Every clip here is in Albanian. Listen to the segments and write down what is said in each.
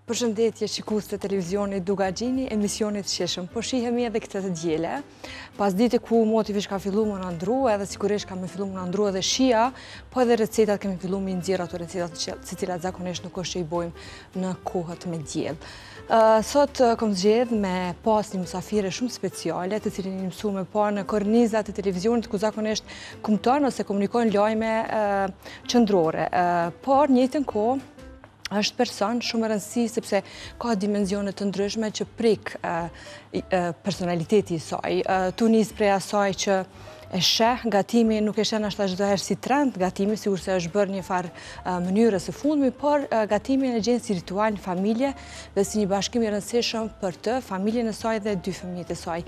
Përshëndetje shikues të televizionit Dugaxhini, emisionit Sheshëm. Po shihemi edhe këtë të diele, pas dite ku motivisht ka fillu më në ndru, edhe sigurisht ka me fillu më në ndru edhe shia, po edhe recetat kemi fillu me nxjerr ato recetat se cilat zakonisht nuk është që i bojmë në kohët me diell. Sot kom zgjedh me pas një mysafire shumë speciale, të cilin i mësu me pa në kornizat e televizionit ku zakonisht kumton ose komunikojnë lajme qendrore. Por në njëjtën kohë është person shumë rëndësi sepse ka dimenzione të ndryshme që prek personaliteti i saj. Tu nis prej asaj që e sheh, gatimi nuk e sheh ashta çdo herë si trend, gatimi sigur se është bërë një farë mënyrë së fundmi, por gatimi në gjendje si ritual në familje dhe si një bashkim i rëndësishëm për të, familjen e saj dhe dy fëmijët e saj.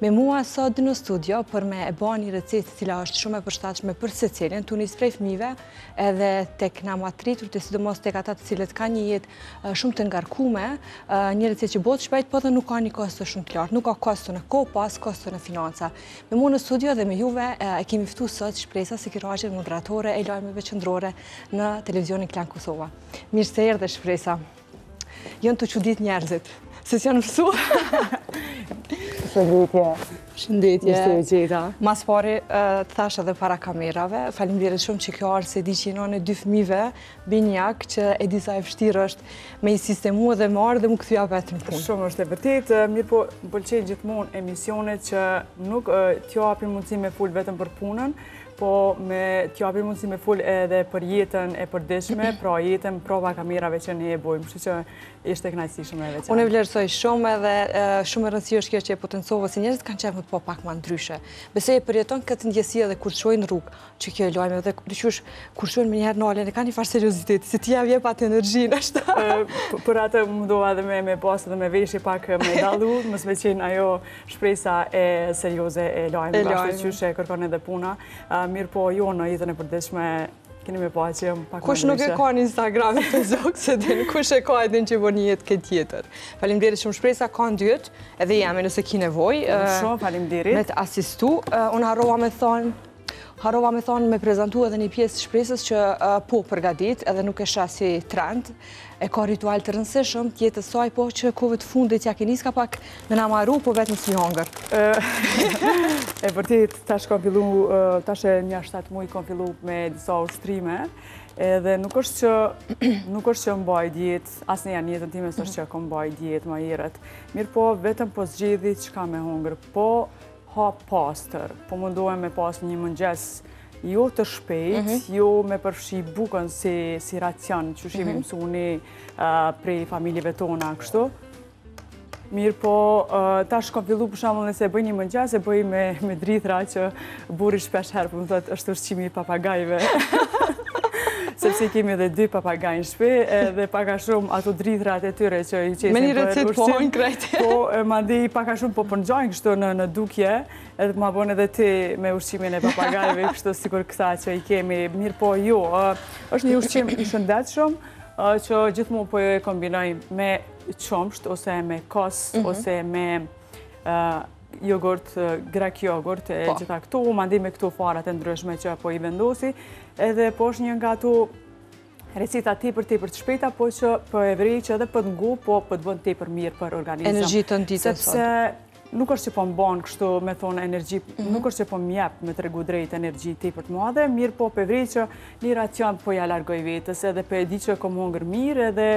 Me mua sot në studio për me e bën një recetë cila është shumë e përshtatshme për secilin, tu nis prej fëmijëve edhe tek na matritur, të sidomos tek ata të cilët kanë një jetë shumë të ngarkuar, një recetë që bëhet shpejt, por dhe nuk ka një kosto shumë të lartë, nuk ka kosto në kohë, pas kosto në financa. Me mua në studio dhe me e kemi ftu sot Shpresa Sikiraqi, moderatore e lajmeve qendrore në televizionin Klan Kosova. Mirë se erdhe Shpresa. Jënë të çudit njerëzit, se s'janë mësu. Shëndetje. Shëndetje. Mirë se u gjeta. Mas pari të thash edhe para kamerave, faleminderit shumë që kjo arë se di që i nane dy fëmijëve, binjak, që e di sa e vështirë është me i sistemu dhe marë dhe mu këthyja vetë në punë. Shumë është e vërtet, mirë po më pëlqejnë gjithmonë emisionet që nuk t'jo api mundësi me full vetëm për punën, po t'jo api mundësi me full edhe për jetën e përditshme, pra jetën prova kamerave që ne e bojmë, kështu që ishte kënaqësi shumë e veçantë. Unë e vlerësoj shumë edhe shumë e rëndësishme është kjo që e potencova se njerëzit kanë qejf më të po pak më ndryshe. Besoj e përjeton këtë ndjesie edhe kur shojnë rrugë, që kjo e lajme dhe dyqysh kur shojnë me njëherë nalen e kanë një farë serioziteti, se ti ja vjen pa të energjinë ashtu. Për atë mundoha edhe me pas edhe me veshje pak me dallu, mos me qenë ajo shpresa e serioze e lajmeve, ashtu që e kërkon edhe puna. Mirë po jo në jetën e përditshme keni me pa që jam pak më ndryshe. Kush nuk e ka në Instagram e Facebook, se din, kush e ka e din që bën një jetë këtë tjetër. Faleminderit shumë Shpresa, ka ndyrt, edhe jemi nëse ki nevojë. Shumë faleminderit. Me të asistu. Unë harrova me thonë me prezentu edhe një pjesë Shpresës që po përgatit, edhe nuk e shah si trend, e ka ritual të rëndësishëm jetës saj, po që kohëve të fundit ja keni ska pak me na marru, po vetëm si hongër. E vërtet, tash e një 7 muaj kam fillu me disa ushtrime, edhe nuk është që mbaj dietë, asnjë janë jetën time s'është që kam mbaj dietë më herët. Mirë po, vetëm po zgjedhi çka me hongër, po ha pastër, po mundohem me pas një mëngjes jo të shpejt, jo me përfshi bukën si racion, që shimi mësuni prej familjeve tona, kështu. Mirë po, tash kam fillu për shembull nëse bëj një mëngjes, e bëj me drithra që burri shpesh herë po më thotë është ushqimi i papagajve. Sepse kemi edhe 2 papagaj në shtëpi dhe paka shumë ato drithrat e tyre që i qesin për ushqim. Me një recet po hojnë krejt. Po, mandej paka shumë po përngjajnë kështu në dukje, edhe ma bon edhe ti me ushqimin e papagajve, kështu sikur kësa që i kemi. Mirë po, jo, është një ushqim i shëndetshëm që gjithmonë po e kombinoj me qumsht, ose me kos, ose me jogurt, grek jogurt, e gjitha këtu, mandej me këtu farat e ndryshme që po i vendosi, edhe po është një nga ato receta tepër të shpejta, po që po e vrej që edhe për të ngu, po të bën tepër mirë për organizëm. Energji të nditës sot. Sepse nuk është që po më banë kështu me thonë energji, nuk është që po më jep me të regu drejt energji tepër të madhe, mirë po për vrej që një racion po ja largoj vetës, edhe për e di që kom hongër mirë, edhe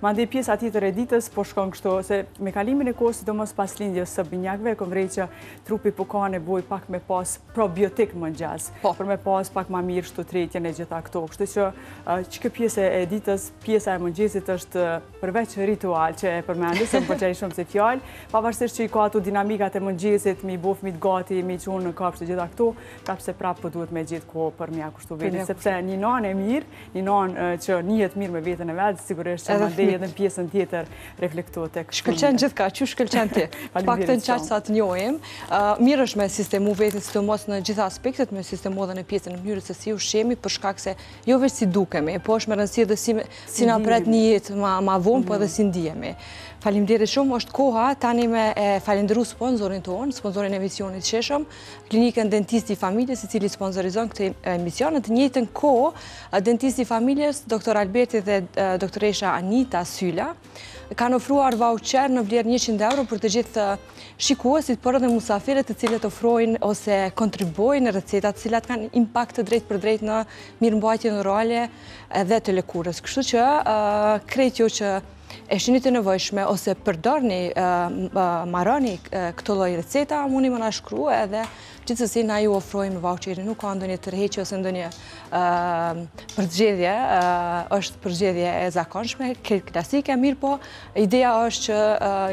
mandej pjesa tjetër e ditës po shkon kështu, se me kalimin e kohës, sidomos pas lindjes së binjakve, kom vrej që trupi po ka nevojë pak me pas probiotik mëngjes, për me pas pak ma mirë shtu tretjen e gjitha këto. Kështu që kjo pjesë e ditës, pjesa e mëngjesit është përveç ritual që e përmendis, se më pëlqej shumë si fjalë, pavarësisht që i ka ato dinamikat e mëngjesit, mi bof, mi të gati, mi qunë në kapshë të gjitha këtu, prapë se prapë po duhet me gjithë kohë për mja kushtu vetë, sepse një nanë e mirë, një nanë që njihet mirë me vetën e vetë, sigurisht që mandej edhe në pjesën tjetër reflektohet tek. Shkëlqen gjithka, që shkëlqen ti? Paktën qaq sa të njohim. Mirë është me sistemu vetën, sidomos në gjitha aspektet, me sistemu edhe në pjesën në mënyrë se si ushqemi, për shkak se jo veç si dukemi, po është me rëndësi edhe si na pret një jetë ma vonë, po edhe si ndihemi. Faleminderit shumë, është koha tani me falenderu sponsorin tonë, sponsorin e emisionit Sheshëm, klinikën Dentisti i Familjes, i cili sponsorizon këtë emision. Në të njëjtën kohë, Dentisti i Familjes, doktor Alberti dhe doktoresha Anita Sylla, kanë ofruar voucher në vlerë 100 euro për të gjithë shikuesit, por edhe musafirët të cilët ofrojnë ose kontribuojnë në recetat të cilat kanë impakt të drejt për drejt në mirëmbajtjen orale dhe të lëkurës. Kështu që krejt ju që e shini të nevojshme ose përdorni, marroni këto lloj receta, mundi më na shkruaj edhe gjithsesi na ju ofrojmë voucherin. Nuk ka ndonjë tërheqje ose ndonjë përzgjedhje, është përzgjedhje e zakonshme, klasike, mirë po ideja është që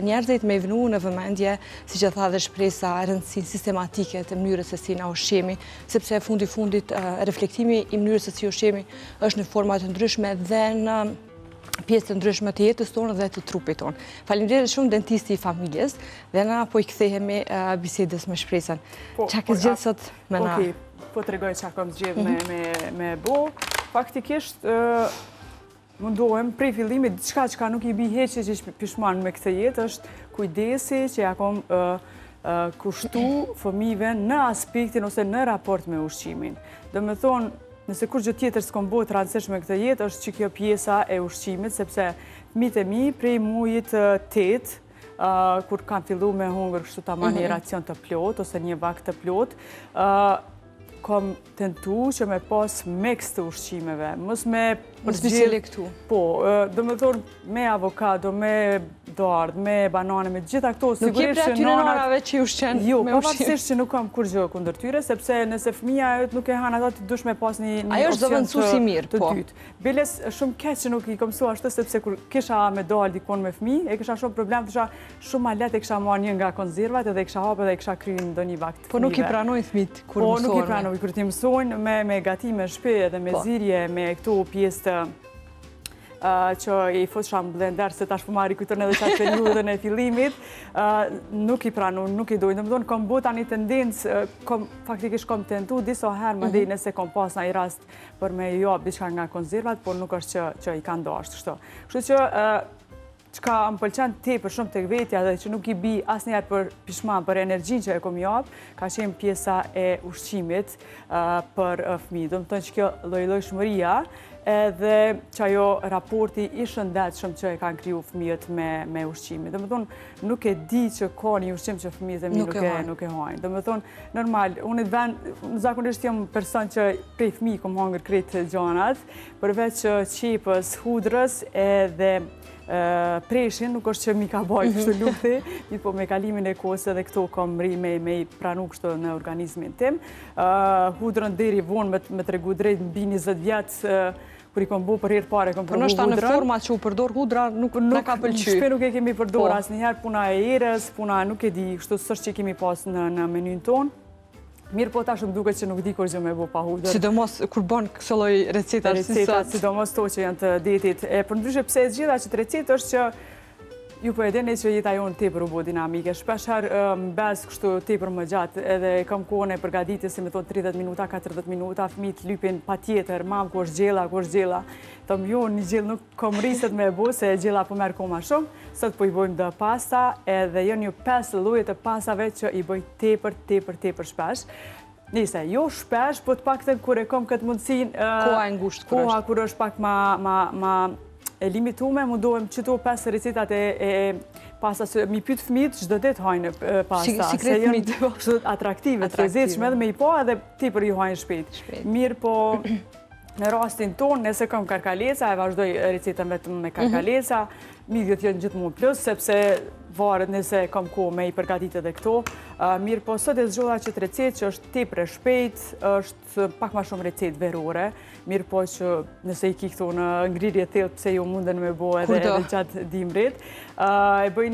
njerëzit me i vënu në vëmendje, siç e tha dhe shpresa, rëndësinë sistematike të mënyrës se si na ushqemi, sepse fundit reflektimi i mënyrës se si ushqemi është në forma të ndryshme dhe në pjesë të ndryshme të jetës tonë dhe të trupit tonë. Faleminderit shumë dentisti i familjes dhe na po i kthehemi bisedës me shpresën. Çka ke zgjedhur sot me na? Okej, po tregoj çka kam zgjedhur me bo. Faktikisht mundohem prej fillimit diçka që nuk i bi heqje që pishman me këtë jetë është kujdesi që ja kam kushtu fëmijëve në aspektin ose në raport me ushqimin. Do me thonë, nëse kur gjë tjetër s'kom bëhet të rëndësishme këtë jetë, është që kjo pjesa e ushqimit, sepse fëmijët e mi prej mujit 8, kur kanë fillu me hungër kështu tamam një racion të plot ose një vakt të plot, kom tentu që me pas mix të ushqimeve, mos me selektu. Po, do me thonë me avokado, me dardh, me banane, me gjitha këto, sigurisht që nënave që ju ushqen me ushqim. Jo, pavarësisht që nuk kam kur gjë kundër tyre, sepse nëse fëmija nuk e han ato ti dush me pas një ajo është zëvendësues i mirë, po. Biles shumë keq që nuk i kam mësuar ashtu, sepse kur kisha me dal dikon me fëmijë, e kisha shumë problem, kisha shumë ma lehtë e kisha marrë një nga konzervat edhe e kisha hapur dhe e kisha kryer ndonjë vakt. Po nuk i pranojnë fëmijët kur mësojnë. Po nuk i pranojnë kur ti mësojnë me gatime shpejt edhe me zirje, me këto pjesë të që i fosha në blender, se tash po marri kujton edhe qatë periudën e fillimit, nuk i pranojnë, nuk i dojnë. Dhe më thonë, kom bota një tendencë, faktikisht kom tentu, disa herë më dhe nëse kom pas në i rast për me jop diçka nga konzervat, por nuk është që i kanë dashtë kështu. Kështu që çka më pëlqen tepër shumë tek vetja dhe që nuk i bi asnjëherë për pishman, për energjinë që e kom jap, ka qenë pjesa e ushqimit për fëmijë. Do të thonë që kjo lloj-llojshmëria edhe që ajo raporti i shëndetshëm që e kanë kriju fëmijët me ushqimin. Do të thonë, nuk e di që ka një ushqim që fëmijët e mi nuk e hajnë. Do të thonë, normal, unë zakonisht jam person që prej fëmijë kom hangër krejt gjanat, përveç qepës, hudrës edhe preshin, nuk është që mi ka bajt kështu lufti, po me kalimin e kohës edhe këto kam ri me i pranu kështu në organizmin tim. Hudrën deri vonë me tregu drejt mbi 20 vjetë, kur i kom bu për herë pare, kom përbu hudrën. Por nështë në format që u përdor hudra nuk ka pëlqy. Shpe nuk e kemi përdor asë njëherë, puna e erës, puna nuk e di, kështu sështë që kemi pas në menyn tonë. Mirë po ta shumë duke që nuk di kur gjë me bu pa hudrë. Sidomos kur bon këso loj receta si sot. Sidomos to që janë të detit. Për ndryshe pse e zgjidha që të recet është që ju po e dini që jeta jonë tepër u bo dinamike. Shpeshher mbes kështu tepër më gjatë, edhe kam kohën e përgatitjes, si me thonë 30 minuta, 40 minuta, fëmijët lypin patjetër, mam ku është gjella. Thom jo, një gjellë nuk kom riset me e bu, se gjella po merr koma shumë. Sot po i bojmë dhe pasta, edhe janë një 5 lloje të pastave që i boj tepër shpesh. Nise, jo shpesh, po të paktën kur e kom këtë mundësinë, koha e ngushtë kur është. Koha kur është pak ma e limitume, mundohem qëto 5 recetat e pasta, se mi pytë fëmijët çdo ditë hajnë pasta. Sikret fëmijët. Kështu atraktive, të lezetshme edhe me i pa edhe tepër i hajnë shpejt. Mirë po, në rastin tonë, nëse kam karkaleca, e vazhdoj recetën vetëm me karkaleca, midjet janë gjithmonë plus, sepse varet nëse kam kohë me i përgatit edhe këto. Mirë po, sot e zgjodha që të recet që është tepër e shpejt, është pak ma shumë recet verore. Mirë po që nëse i ki këto në ngrirje thellë, pse ju munden me bo edhe gjatë dimrit. E bëj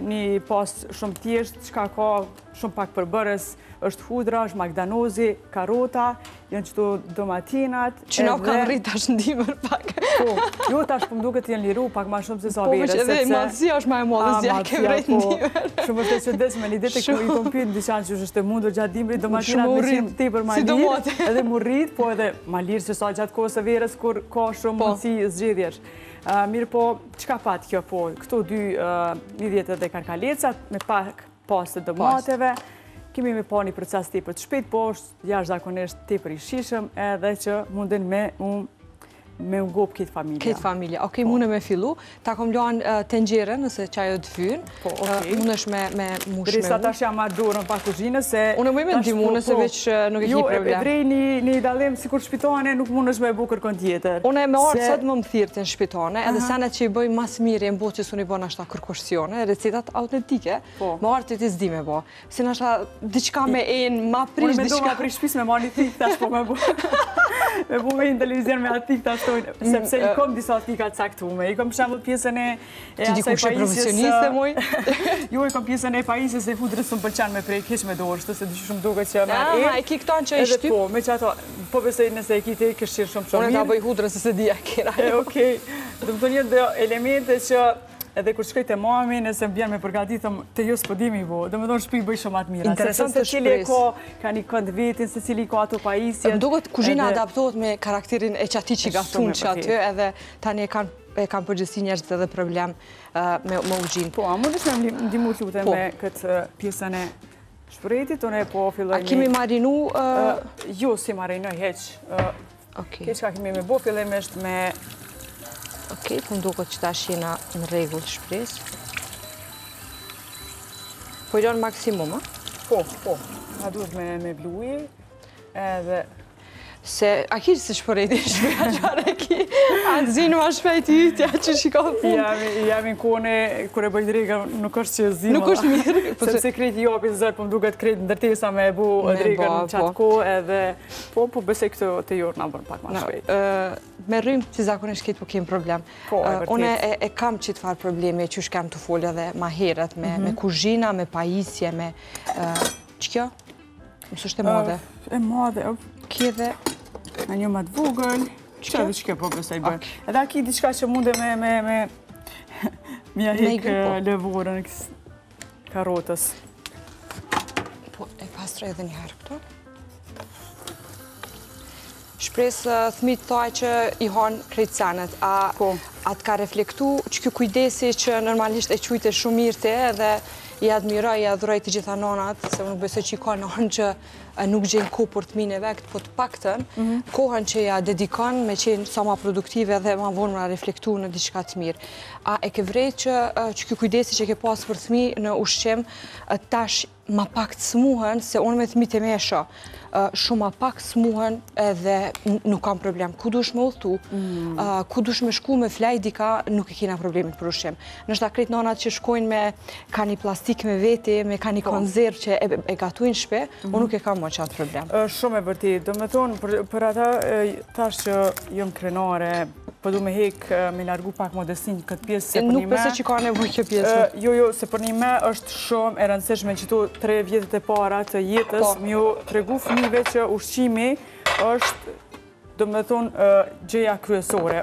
një pas shumë thjesht, çka ka shumë pak përbërës, është hudra, është magdanozi, karota, janë qëto domatinat. Që nuk kanë rrit tash ndimër pak. Po, jo tash po m'duket të jenë liru pak ma shumë se sa vere. Po, edhe madhësia është ma e modës, ja ke vrejt ndimër. Shumë është e qëndeshme, një ditë ku i kom pyet në dyqan që është e mundur gjatë dimrit, domatinat me qimë tepër ma lirë, edhe mu rrit, po edhe ma lirë që sa gjatë kohës e verës, kur ka shumë mundësi zgjedhjesh. Mirë po, qka pat kjo po? Këto dy midhjet edhe karkalecat, me pak pastë domateve, kemi me pa një proces tepër të shpejt, po është jashtëzakonisht tepër i shishëm edhe që mundin me me u gop këtë familja. Këtë familja. Okej, mune me fillu. Ta kom luan tengjere nëse qajo të fyën. Po, okej. Munesh me mush me Dresa tash jam marrë dorën pa kuzhinë se... Unë më me ndimu nëse veç nuk e ki problem. Jo, e drej një dalim si kur shpitane nuk mundesh me bu kërkon tjetër. Unë me orë sot më thirrë në shpitane, edhe senet që i bëj mas mirë e mbo që su një bo nashta kërkoshcione, recetat autentike, më orë të ti zdi me bo. Si nashta diqka me enë, ma prish diqka... Unë me do ma prish shpis me marrë një tik tash po me bu. Me bu me një televizion me atik tash tojnë, sepse i kom disa tika caktume. I kom përshambull pjesën e asaj pajisjes... Jo, i kom pjesën e pajisjes e hudrës më pëlqen me prej keq me dorë, shtë se dy shumë duke që me e... e ki këtan që i shtyp? Po, me që ato, po besoj nëse e ki te i këshirë shumë mirë. Unë ta bëj hudrën se se dhja kera. Okej, dhe më të një dhe elemente që edhe kur shkoj të mami, nëse më bjen me përgatitëm të jo s'podimi vo, dhe më do në shpi bëj shumë atë mira. Interesant të shpres. Ka një kënd vetin, se cili ka ato pajisjet. Më duket kuzhina adaptohet me karakterin e qati që gatun që aty, edhe tani e kam përgjësi njerëzit edhe problem me u gjinë. Po, a mundesh me ndimu lute me këtë pjesën e shpretit, unë e po filloj një... A kemi marinu... Jo, si marinoj, heq. Keq ka kemi me bo, fillimisht me... Okej, po mduket që ta shina në regull shpres. Po i do në maksimum, a? Po. A duhet me bluji, edhe... Se, a ki që se shpëreti shpeja qare ki? A të zinë ma shpejti ytja që shikohë punë? Jam në kone, kure bëjt drega, nuk është që zinë. Nuk është mirë. Sepse krejti jopi të zërë, po më duket krejti ndërtesa me bu drega në qatë ko, edhe... Po, besej këtë të jorë nga bërë pak ma shpejt. Me rrymë që zakonisht këtë po kemë problem. Une e kam qitë farë probleme që shkem të folja dhe ma heret me kuzhina, me pajisje, me... Që kjo? Mësë është e madhe? E madhe, Kje dhe... Në një më të vogël, që edhe që kjo po besoj bërë. Edhe aki diçka që munde me mja hek lëvorën karotës. Po, e pastroj edhe një herë këto. Shpresë thmit thaj që i hanë krejtë senet. A të ka reflektu që kjo kujdesi që normalisht e qujte shumë mirë te edhe i admiroj, i adhuroj të gjitha nonat, se unë besoj që i ka nonë që nuk gjenë kohë për të mine vekt, po të paktën, kohën që ja dedikon me qenë sa ma produktive dhe ma vonë ma reflektu në diçka të mirë. A e ke vrejt që kjo kujdesi që ke pasë për thmi në ushqim, tash ma pak të smuhen, se unë me thmi të mesha, shumë ma pak smuhen edhe nuk kam problem. Ku dush me udhtu, ku dush me shku me flaj dika, nuk e kina problemit për ushqim. Nështë ta kretë nonat që shkojnë me ka një plastik me veti, me ka një konzerv që e gatuin shpe, unë nuk e kam më qatë problem. Shumë e vërtit. Do me thonë, për ata tash që jëmë krenare, po du me hek me largu pak modestin këtë pjesë se për një me... Nuk pëse që ka nevoj kjo pjesë. Jo, se për një me është shumë e rëndësishme që tu 3 vjetët e para të jetës mi ju tregu fëmijëve që ushqimi është, do me thonë, gjëja kryesore.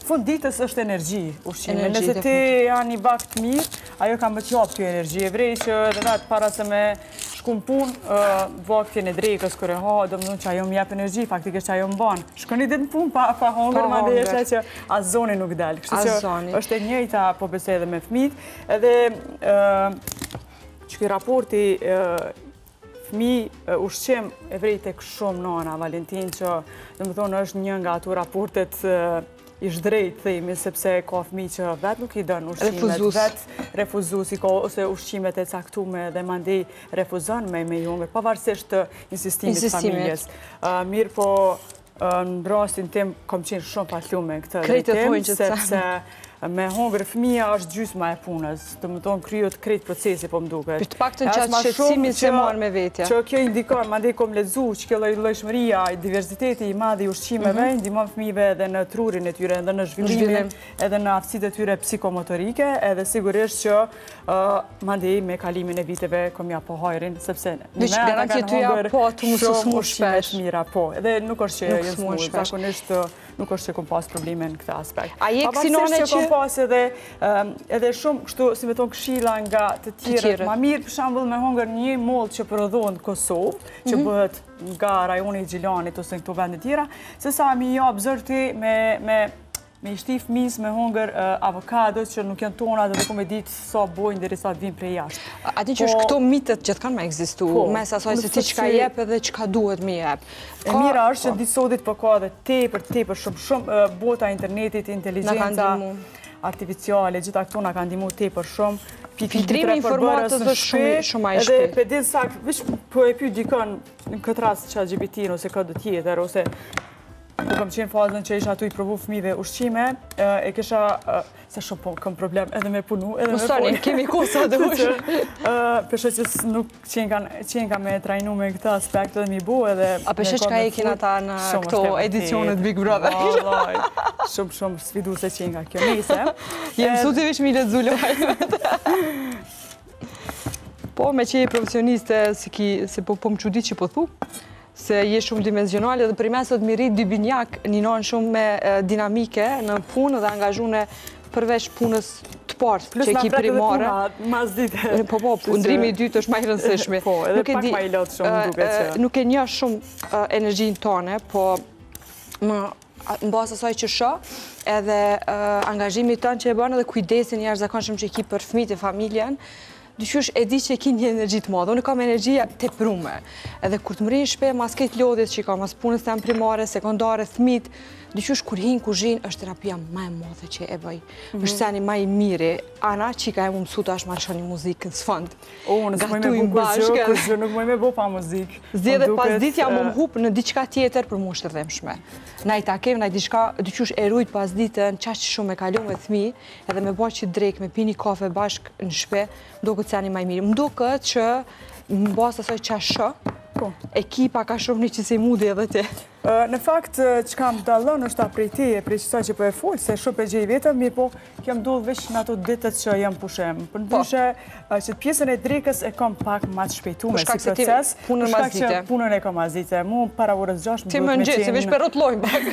Fund ditës është energji ushqimi. Nëse ti janë një vakt mirë, ajo ka më qapë kjo energji. E vrej që dhe vetë para se me shkum punë, vaktin e drejkës kërë ha, do më thonë që ajo më jep energji, faktikisht që ajo më banë. Shkoni ditë në punë pa hongër, ma dhe eshe që as zoni nuk delë. Kështu që është e njëjta po besoj edhe me fëmijët. Edhe që këj raporti fëmi ushqim e vrejt e shumë nana, Valentin, që dhe më thonë është një nga ato raportet ish drejt, thejmi, sepse ka fëmi që vetë nuk i dënë ushqimet, vetë refuzus, ose ushqimet e caktume dhe mandi refuzon me jongër, pavarësisht të insistimit familjes. Mirë po, në rastin tim, kom qenë shumë patlume këtë drejtim, sepse me hongër fëmija është gjysma e punës, të më tonë kryot krejt procesi po më duket. Për të pak të në qatë shqetsimin se marë me vetja. Që kjo indikon, ma ndej kom ledzu, që kjo lojshmëria, diversiteti i madhi ushqimeve, ndimon fëmive edhe në trurin e tyre, edhe në zhvillimin, edhe në aftësit e tyre psikomotorike, edhe sigurisht që ma ndej me kalimin e viteve kom ja po hajrin, sepse në me ata kanë hongër shumë ushqimet mira, po. Edhe nuk është që jënë smuj, zakonisht nuk është që kom pas probleme në këta aspekt. A je kësinone që... pas edhe shumë kështu, si me tonë këshila nga të tjere. Ma mirë, për shambull, me hongër një mollë që përrodhonë në Kosovë, që bëhet nga rajoni i Gjilanit ose në këto vendet tjera, se sa mi jabë zërti me me i shti fëmis me hongër avokado që nuk janë tona dhe ku me ditë sa bojnë dhe risa të vinë prej jashtë. A ti që është këto mitet që të kanë me egzistu, mes asaj se ti qka jep edhe qka duhet me jep. E mira është që disodit për ka dhe tepër shumë bota internetit, inteligenca artificiale, gjitha këto nga kanë ndimu tepër shumë. Filtrimi informatës është shumë a i shpejt. Edhe për dinë sakë, vish po e pyet dikon në këtë rast ChatGPT-n ose këtë tjetër, ose ku kam qenë fazën që isha atu i provu fëmijëve ushqime, e kisha, se shumë kam problem edhe me punu, edhe me Mustani, kemi kosa dhe ush. Peshe që nuk qenë ka me trajnu me këtë aspekt edhe mi bu edhe... A peshe që ka ekin ata në këto edicionet Big Brother? Shumë sfidu se qenë ka kjo nese. Jem su të vish mi le zulluajmet. Po, me që je profesioniste, se po më qudit që po thu, se je shumë dimenzionale dhe për i mesot mi rrit dy binjak, njënon shumë me dinamike në punë dhe angazhune përveç punës të partë që ki primare. Plus na vrek edhe puna, mas dite. Po, ndrimi i dytë është ma i rëndësishme. Po, edhe pak ma i lotë shumë duke që... Nuk e një shumë energjin tone, po në basë asaj që shë, edhe angazhimi tënë që e bënë edhe kujdesin jashtë zakonshëm që ki për fëmijët e familjen, dyqysh e di që e ki një energji të madhe. Unë kam energjia të prume. Edhe kur të mërin shpe, mas këtë lodhjet që i ka, mas punës të primare, sekundare, thmit, dyqysh kur hinë kuzhin, është terapia ma e madhe që e bëj. është seni ma i miri. Ana, qika e mu mësu të ashtë marrë një muzikë në sfond. Gatujmë bashkë. Kuzhë, nuk mëj me bo pa muzikë. Zje dhe pas ditja mu më hupë në diqka tjetër për mu shtërdhemshme. Na i takem, na i diqka, dyqysh e rujt pas ditën, qaq shumë me kalu me thmi, edhe me bo që drejk, me pini kafe bashkë në shpe, do këtë seni ma i miri. Më do këtë që më basë asoj qashë, ekipa ka shumë një që se i mudi edhe ti. Në fakt, që kam dallon është ta prej teje, prej qësa që po e folë, se shumë për gjej vetëm, mirë po, kjo më duhet veç në ato ditët që jam pushem. Për ndryshe, që pjesën e drekës e kam pak ma të shpejtume si proces. Punën mazite. Punën e kam mazite. Mu para orës 6 më duhet me qenë... Ti më në gjithë, se vish për rotlojnë pak.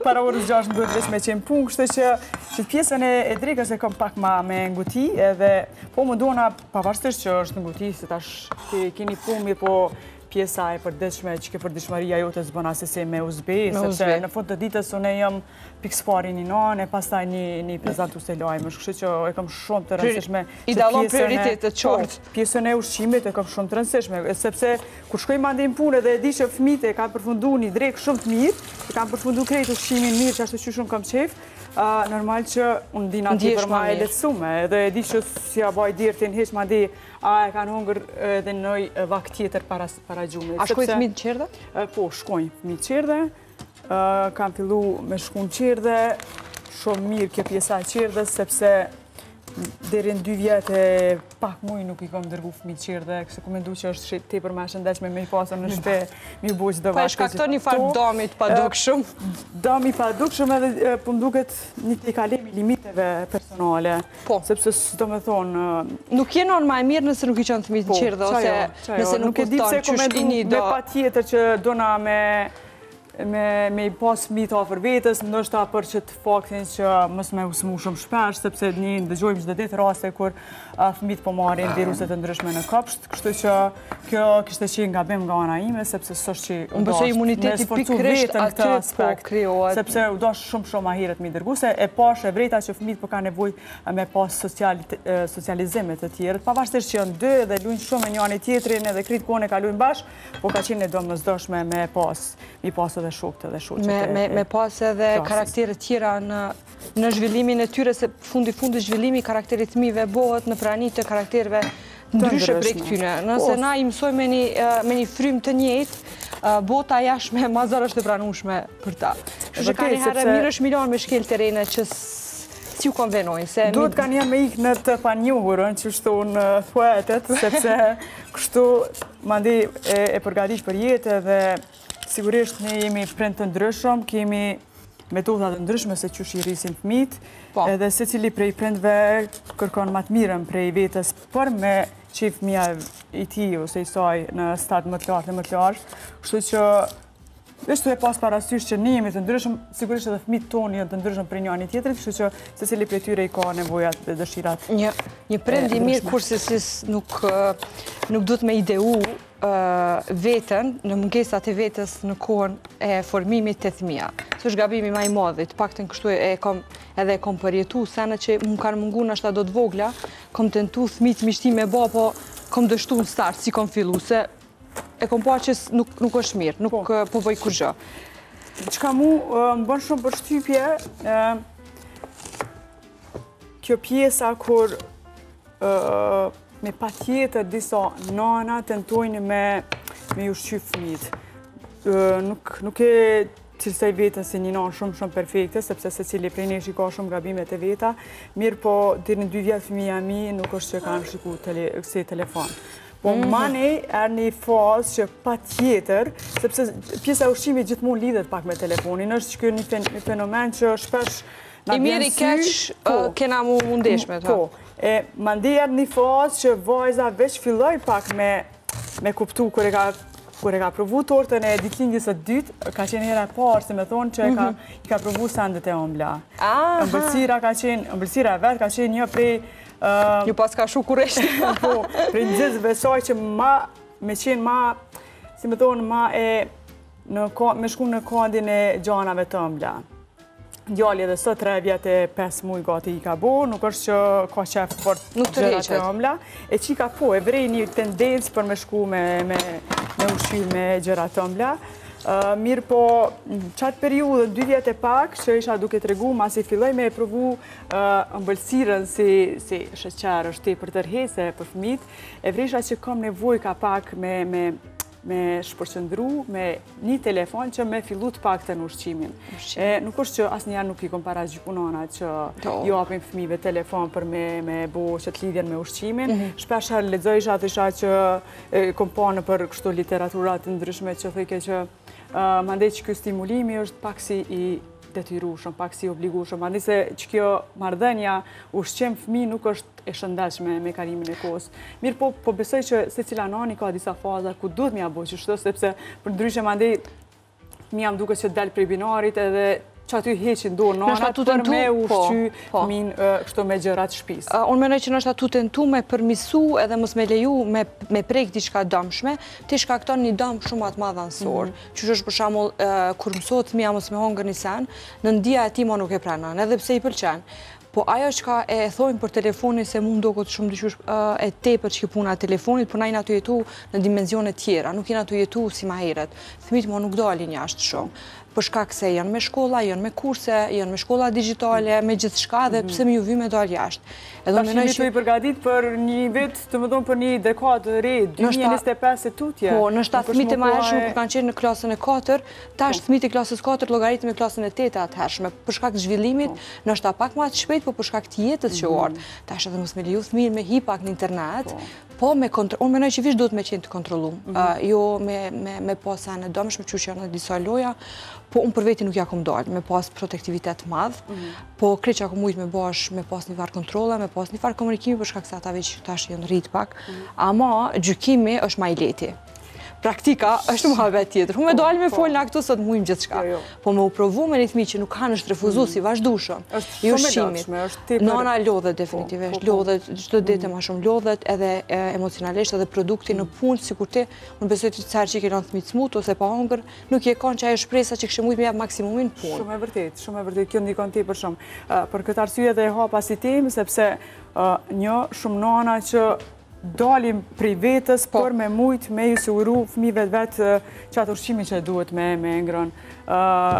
Para orës 6 më duhet veç me qenë punë, kështë që pjesën e drekës e kam pak ma me nguti, edhe po më duona pavarësisht që është nguti, se tash keni punë, mirë po pjesa e përdeshme që ke përdeshmaria jote zbëna se me uzbe, sepse në fund të ditës unë jam pikspari një nanë e pastaj një prezentu se lajmë. Kështu që e kam shumë të rëndësishme. I dalon prioritetet qartë. Pjesën e ushqimit e kam shumë të rëndësishme, sepse kur shkoj mandin punë dhe e di që fëmijët e kanë përfundu një drejk shumë të mirë, e kanë përfundu krejt ushqimin mirë, që ashtu që shumë kam qef, normal që unë di nati për ma e letësume, edhe e di që si a baj dirtin heq ma di a e kanë hongër edhe nëj vak tjetër para gjumit. A shkojt fëmijë në qerdhe? Po, shkojnë fëmijë në qerdhe, kam fillu me shku në qerdhe, shumë mirë kjo pjesa e qerdhes, sepse deri në 2 vjetë pak muj nuk i kom dërgu fëmijë qerdhe, kështë ku me ndu që është tepër ma shëndeshme me i pasër në shpe, mi u bujqë dhe vashkë. Pa e shkakton një farë damit pa dukshëm? Dami pa dukshëm edhe për mduket një të i kalemi limiteve personale. Po. Sepse do me thonë... Nuk jenon ma e mirë nëse nuk i qënë fëmijë në qerdhe, ose nëse nuk kupton qësh i një do... Me pa tjetër që dona me i pas fëmijët afër vetës, ndoshta për që të faktin që mos me usmu shumë shpesh, sepse një dëgjojmë çdo ditë raste kur fëmijët po marrin viruset të ndryshme në kopsht, kështu që kjo kishte qenë gabim nga ana ime, sepse s'është që unë besoj imuniteti pikërisht aty po krijohet. Sepse u dosh shumë ma herët mi dërgu, se e pash e vrejta që fëmijët po kanë nevojë me pas socializime të tjerë, pavarësisht që janë dy dhe luajnë shumë me njëri tjetrin edhe krejt kohën e kalojnë bashkë, po ka qenë domosdoshme me pas edhe shokët edhe shoqet. Me pas edhe karaktere tjera në zhvillimin e tyre, se fundi zhvillimi karakterit fëmijëve bëhet në prani të karaktereve ndryshe prej këtyre. Nëse na i mësojmë me një frym të njëjtë, bota jashme mazar është e pranueshme për ta. Që ka një herë mirë është milion me shkel terene që si u konvenojnë. Duhet ka një me ikë në të panjohurën, që shtonë thuetet, sepse kështu mandi e përgatish për jetë dhe sigurisht ne jemi prind të ndryshëm, kemi metodat të ndryshme se qysh i rrisin fëmijët, edhe secili prej prindve kërkon më të mirën prej vetës për me qef fëmija i tij ose i saj në stad më të lartë. Kështu që Veç të e pas parasysh që ne jemi të ndryshëm, sigurisht edhe fëmijët tonë janë të ndryshëm për njëri tjetrit, kështu që secili prej tyre i ka nevojat dhe dëshirat. Një prind i mirë kurse nuk duhet me ideu veten në mungesat e vetës në kohën e formimit të fëmija. Së është gabimi ma i madhit, paktën kështu edhe kom përjetu, sene që më kanë mungu në ashta do të vogla, kom tentu fëmijët mishti me ba, po kom dështu në start, si kom fillu, se e kom pa që nuk është mirë, nuk po bëj kur gjë. Qka mu më bën shumë për shtypje, kjo pjesa kur me pa tjetër disa nana tentojnë me ushqy fëmijët. Nuk e cilësoj vetën si një nanë shumë perfekte, sepse secili prej nesh i ka shumë gabimet e veta, mirë po deri në 2 vjet fëmija mi nuk është që kanë shiku kësi telefon. Po mani erë një fazë që pa tjetër, sepse pjesa ushqimit gjithmonë lidhet pak me telefonin, është që kjo një fenomen që shpesh i mirë i keq kena mu mundesh me të. Po, ma ndi erë një fazë që vajza veç filloj pak me kuptu kur e ka provu tortën e ditëlindjes së dytë, ka qenë hera e parë, se me thonë që i ka provu sandet e ombla. Ëmbëlsira e vetë ka qenë një prej Ju pas ka shu kureshti. Po, prej nxënësve saj që me qenë ma, si me thonë, me shku në kondin e gjanave të ëmbla. Djali edhe sot 3 vjet e 5 muaj gati i ka bo, nuk është që ka qef për gjërat e ëmbla. E qika po, e vrej një tendencë për me shku me ushqy me gjërat të ëmbla. Mirë po, qatë periudën 2 vjet e pak, që isha duke të regu, mas i filloj me e provu ëmbëlsirën si sheqer është tepër tërhese për fëmijët, e vresha që kam nevoj ka pak me shpërqëndru, me një telefon që me fillu të pak të në ushqimin. Nuk është që asë njerë nuk i kom para gjypunona që jo apin fëmijëve telefon për me bo që të lidhjen me ushqimin. Shpesh herë lexoj isha që kom pa në për kështu literaturat të ndryshme që thëjke që mandej që kjo stimulimi është pak si i detyrushëm, pak si obligushëm. Mandej se që kjo marrëdhënia ushqim fëmijë nuk është e shëndetshme me kalimin e kohës. Mirë po besoj që secila nani ka disa faza ku duhet me ja bëj kështu, sepse për ndryshe mandej fëmija më duket që del prej binarit edhe që aty heqin dorë nanat për me ushqy fëmin kështu me gjërat shtëpisë. Unë menoj që nështë atu tentu me përmisu edhe mos me leju me prejk diçka dëmshme, ti shkakton një dëmë shumë atë madhansor. Që është për shembull kur mësohet fëmija mos me hongër një sen, në ndija e ti ma nuk e pranon, edhe pse i pëlqen. Po ajo që e thojnë për telefonin se mund do këtë shumë dyqysh e tepër që puna e telefonit, por na jena të jetu në dimenzione tjera, nuk jena të jetu si ma heret. Fëmijët mo nuk dalin jashtë shumë. Për shkak se janë me shkolla, janë me kurse, janë me shkolla digitale, me gjithë shka dhe pse me ju vy me dalë jashtë. Ta shimi të i përgatit për një vit, të më thonë për një dekadë re, 2025 e tutje. Po, nështë atë fëmijët e ma hershme kur kanë qenë në klasën e 4, tash fëmijët e klasës 4 logaritë me klasën e 8 atë hershme. Për shkak të zhvillimit, nështë pak ma të shpejt, po për shkak të jetës që ardë. Tash edhe mos me leju fëmijën me hi pak në internet, po unë menoj që vish duhet me qenë të kontrolum. Jo me pas e në dëmshme që janë në disa loja, po unë për veti nuk ja kom dalë, me pas protektivitet madhë, po kreq që akom ujtë me bash, me pas një farë kontrole, me pas një farë komunikimi, për shkak se ata veç tash janë rritë pak, ama gjykimi është ma i leti. Praktika është më habet tjetër. Unë me dalë me folë në aktu sot mujmë gjithë shka. Po me u provu me një fëmijë që nuk kanë është refuzu si vazhdushëm. I ushqimit. Nana lodhet definitivisht. Lodhet, çdo ditë ma shumë lodhet edhe emocionalisht edhe produkti në punë, sikur ti, unë besoj të cërë që i kenon fëmijë smut ose pa hongër, nuk je kanë që ajo shpresa që kështë mujtë me jap maksimumin punë. Shumë e vërtet, kjo ndikon tepër shumë. Për këtë arsye dhe e hapa si temë, sepse një shumë nana që dalim prej vetës, por me mujtë me ju siguru fëmijëve vetë që atë ushqimi që duhet me ngrën.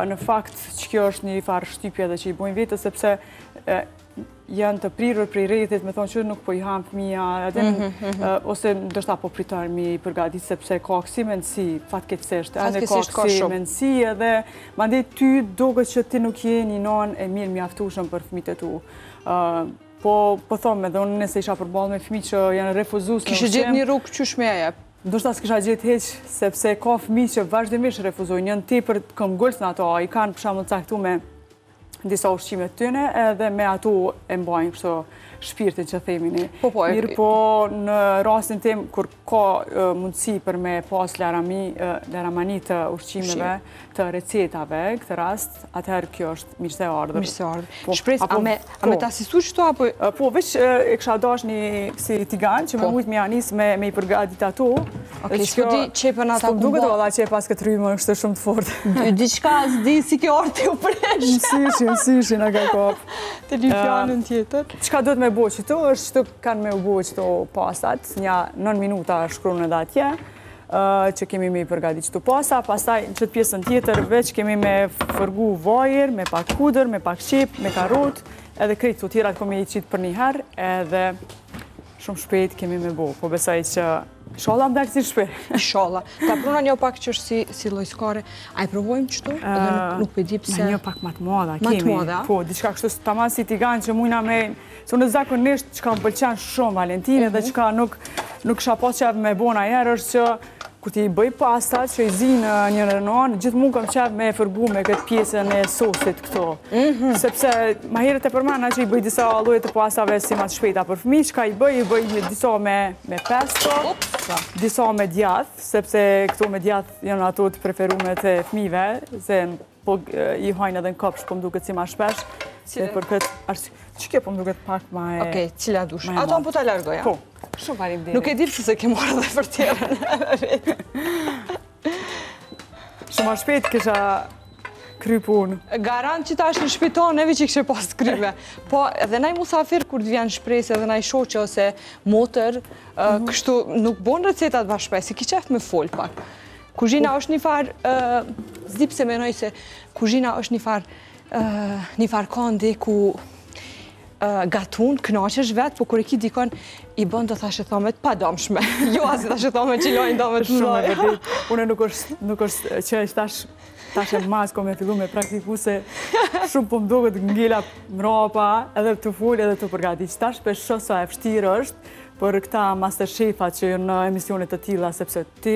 Në fakt që kjo është një farë shtypje dhe që i bojnë vetës, sepse janë të prirur prej rrethit, me thonë që nuk po i hanë fëmija, ose ndërsa po pritar mi përgatit, sepse ka kësi mendësi, fatkeqësisht, edhe ka kësi mendësi, edhe mandej ty doget që ti nuk je një nanë e mirë mjaftueshëm për fëmijët e tu. Po thome, dhe unë nëse isha përballë me fëmijë që janë refuzues në ushqim. Kishe gjetë një rrugë qysh me jep? Ndoshta s'kisha gjetë hiç, sepse ka fëmijë që vazhdimisht refuzojnë, janë tepër këmbgulës në ato, i kanë për shembull caktuar me disa ushqime të tyne, edhe me ato e mbajnë kështu shpirtin që themini. Mirë po në rastin tim, kur ka mundësi për me pas laramani të ushqimeve, të recetave, këtë rast, atëherë kjo është mirë se ardhur. Mirë se ardhur. Shpresë, a me të asistu qëto, apo? Po, veç e kësha dash një si tigan, që me mujtë me anis me i përgadit ato. Oke, shko di qepën ata ku duket valla që e pas këtë rrymë është shumë të fortë. Diçka s'di si kjo orti u presh. Mësishin, a ka kap. Të një fjanën tjetër. Qka duhet me bo qëto, është që kanë me u bo qëto pasat, një 9 minuta shkruan edhe atje, që kemi me i përgadit qëto pasa, pastaj në qëtë pjesën tjetër veç kemi me fërgu vajër, me pak kudër, me pak qep, me karot, edhe krejtë të tjera të komi i qitë për një herë, edhe shumë shpejt kemi me bo, po besaj që Inshallah më dalë si shpe. Inshallah. Ta pruna një pak që është si lojskare. A i provojmë qëtu? Nuk për di pëse... Një pak matë moda kemi. Matë moda? Po, diçka kështu tamam si tigan që mujna me... Se unë zakonisht që ka më pëlqen shumë Valentine dhe që ka nuk shka pas qef me bona jerë është që ku ti bëj pastat që i zinë një rënon, gjithë mund kam qef me fërgu me këtë pjesën e sosit këto. Sepse ma herët e përmana që i bëj disa lloje të pastave si ma të shpejta për fëmi, që ka i bëj disa me pesto, disa me djath, sepse këto me djath janë ato të preferume të fëmive, se po i hajnë edhe në kopsh, po më duket si ma shpesh, se për këtë arsye. Që kjo po më duket pak ma e... Okej, cila dush? Ato më po ta largoja? Po, shumë faleminderit. Nuk e di pëse se ke marrë dhe për tjerën. Shumë a shpejt kisha kry punë. Garant që ta është në shpiton, nevi që kështë pas të kryve. Po, edhe naj musafir, kur të vjen shpresë, edhe naj shoqe ose motër, kështu nuk bon recetat bashkëpaj, si ki qef me fol pak. Kuzhina është një farë, zdi pse menoj se kuzhina është një farë kandi ku gatun, knaqesh vetë, po kur e ki dikon, i bën të thashe thomet pa domshme. Jo asi thashe thomet që lojnë domet të mdoja. Une nuk është që është tash e mas ko me fillu me praktiku se shumë po mdoget ngella mrapa edhe të full edhe të përgatit. Tash për shosa e vështirë është për këta masterchefa që jënë në emisionet të tilla, sepse ti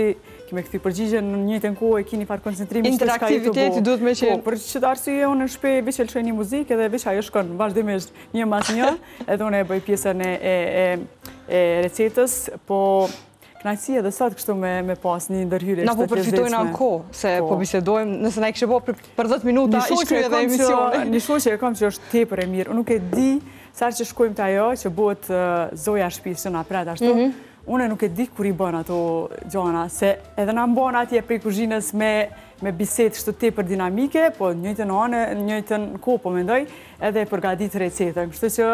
kime këti përgjigje në njëjtën kohë e ki një farë koncentrimi interaktiviteti duhet me qenë. Po, për që të arsye unë në shpe veç e lëshoj një muzikë edhe veç ajo shkon vazhdimisht një mas një, edhe unë e bëj pjesën e recetës, po knajtësi edhe sot kështu me pas një ndërhyrje. Na po përfitojnë anë kohë, se po bisedojmë, nëse na i kështë po për 10 minuta, i shkry edhe emisione. Një shoqe e kam që është tepër e mirë, unë nuk e di, sarë që shkojmë të ajo, që bëhet zoja shtëpisë që na pret ashtu, unë nuk e di kur i bën ato gjana, se edhe na mbon atje prej kuzhinës me bisedë kështu tepër dinamike, po njëjtën anë, njëjtën kohë po mendoj, edhe e përgatit recetën. Kështu që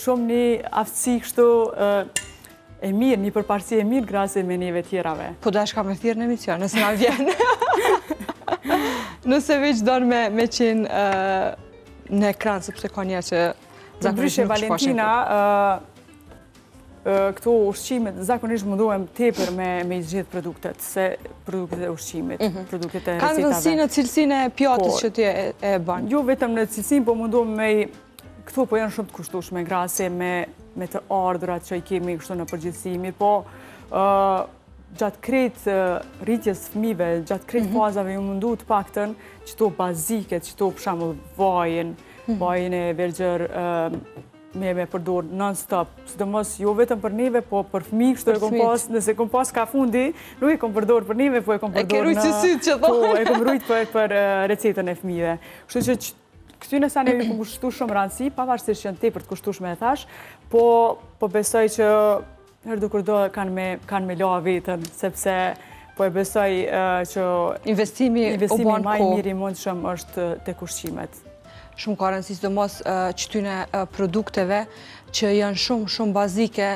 shumë një aftësi kështu e mirë, një përparësi e mirë grase me njëve tjerave. Po da shka me thirë në emisione, nëse na vjen. Nëse veç donë me qenë në ekran, sepse ka njerë që zakonisht nuk shpashen. Valentina, këto ushqimet, zakonisht mundohem tepër me i zgjedh produktet, se produktet e ushqimit, produktet e recetave. Kanë rëndësi në cilësinë e pjatit që ti e banë? Jo vetëm në cilësinë, po mundohem me këto po janë shumë të kushtueshme grase me të ardhurat që i kemi kështu në përgjithësi, po gjatë krejt rritjes fëmijëve, gjatë krejt fazave ju mundu të paktën qëto bazike, qëto për shembull vajin e vergjër me përdor non-stop, sidomos jo vetëm për neve, po për fëmijë, kështu e kom pas, nëse kom pas ka fundi, nuk e kom përdor për neve, po e kom përdor në... E ke rujtë si sytë që thonë. Po, e kom rujtë për recetën e fëmijëve. Kështu që këty nësa ne ju kom kushtu shumë rëndësi, pavarësisht që janë tepër të kushtueshme e thash, po besoj që herë kurdo kanë me la vetën, sepse po e besoj që investimi ma i mirë i mundshëm është tek ushqimet. Shumë ka rëndësi, sidomos qëtyne produkteve që janë shumë bazike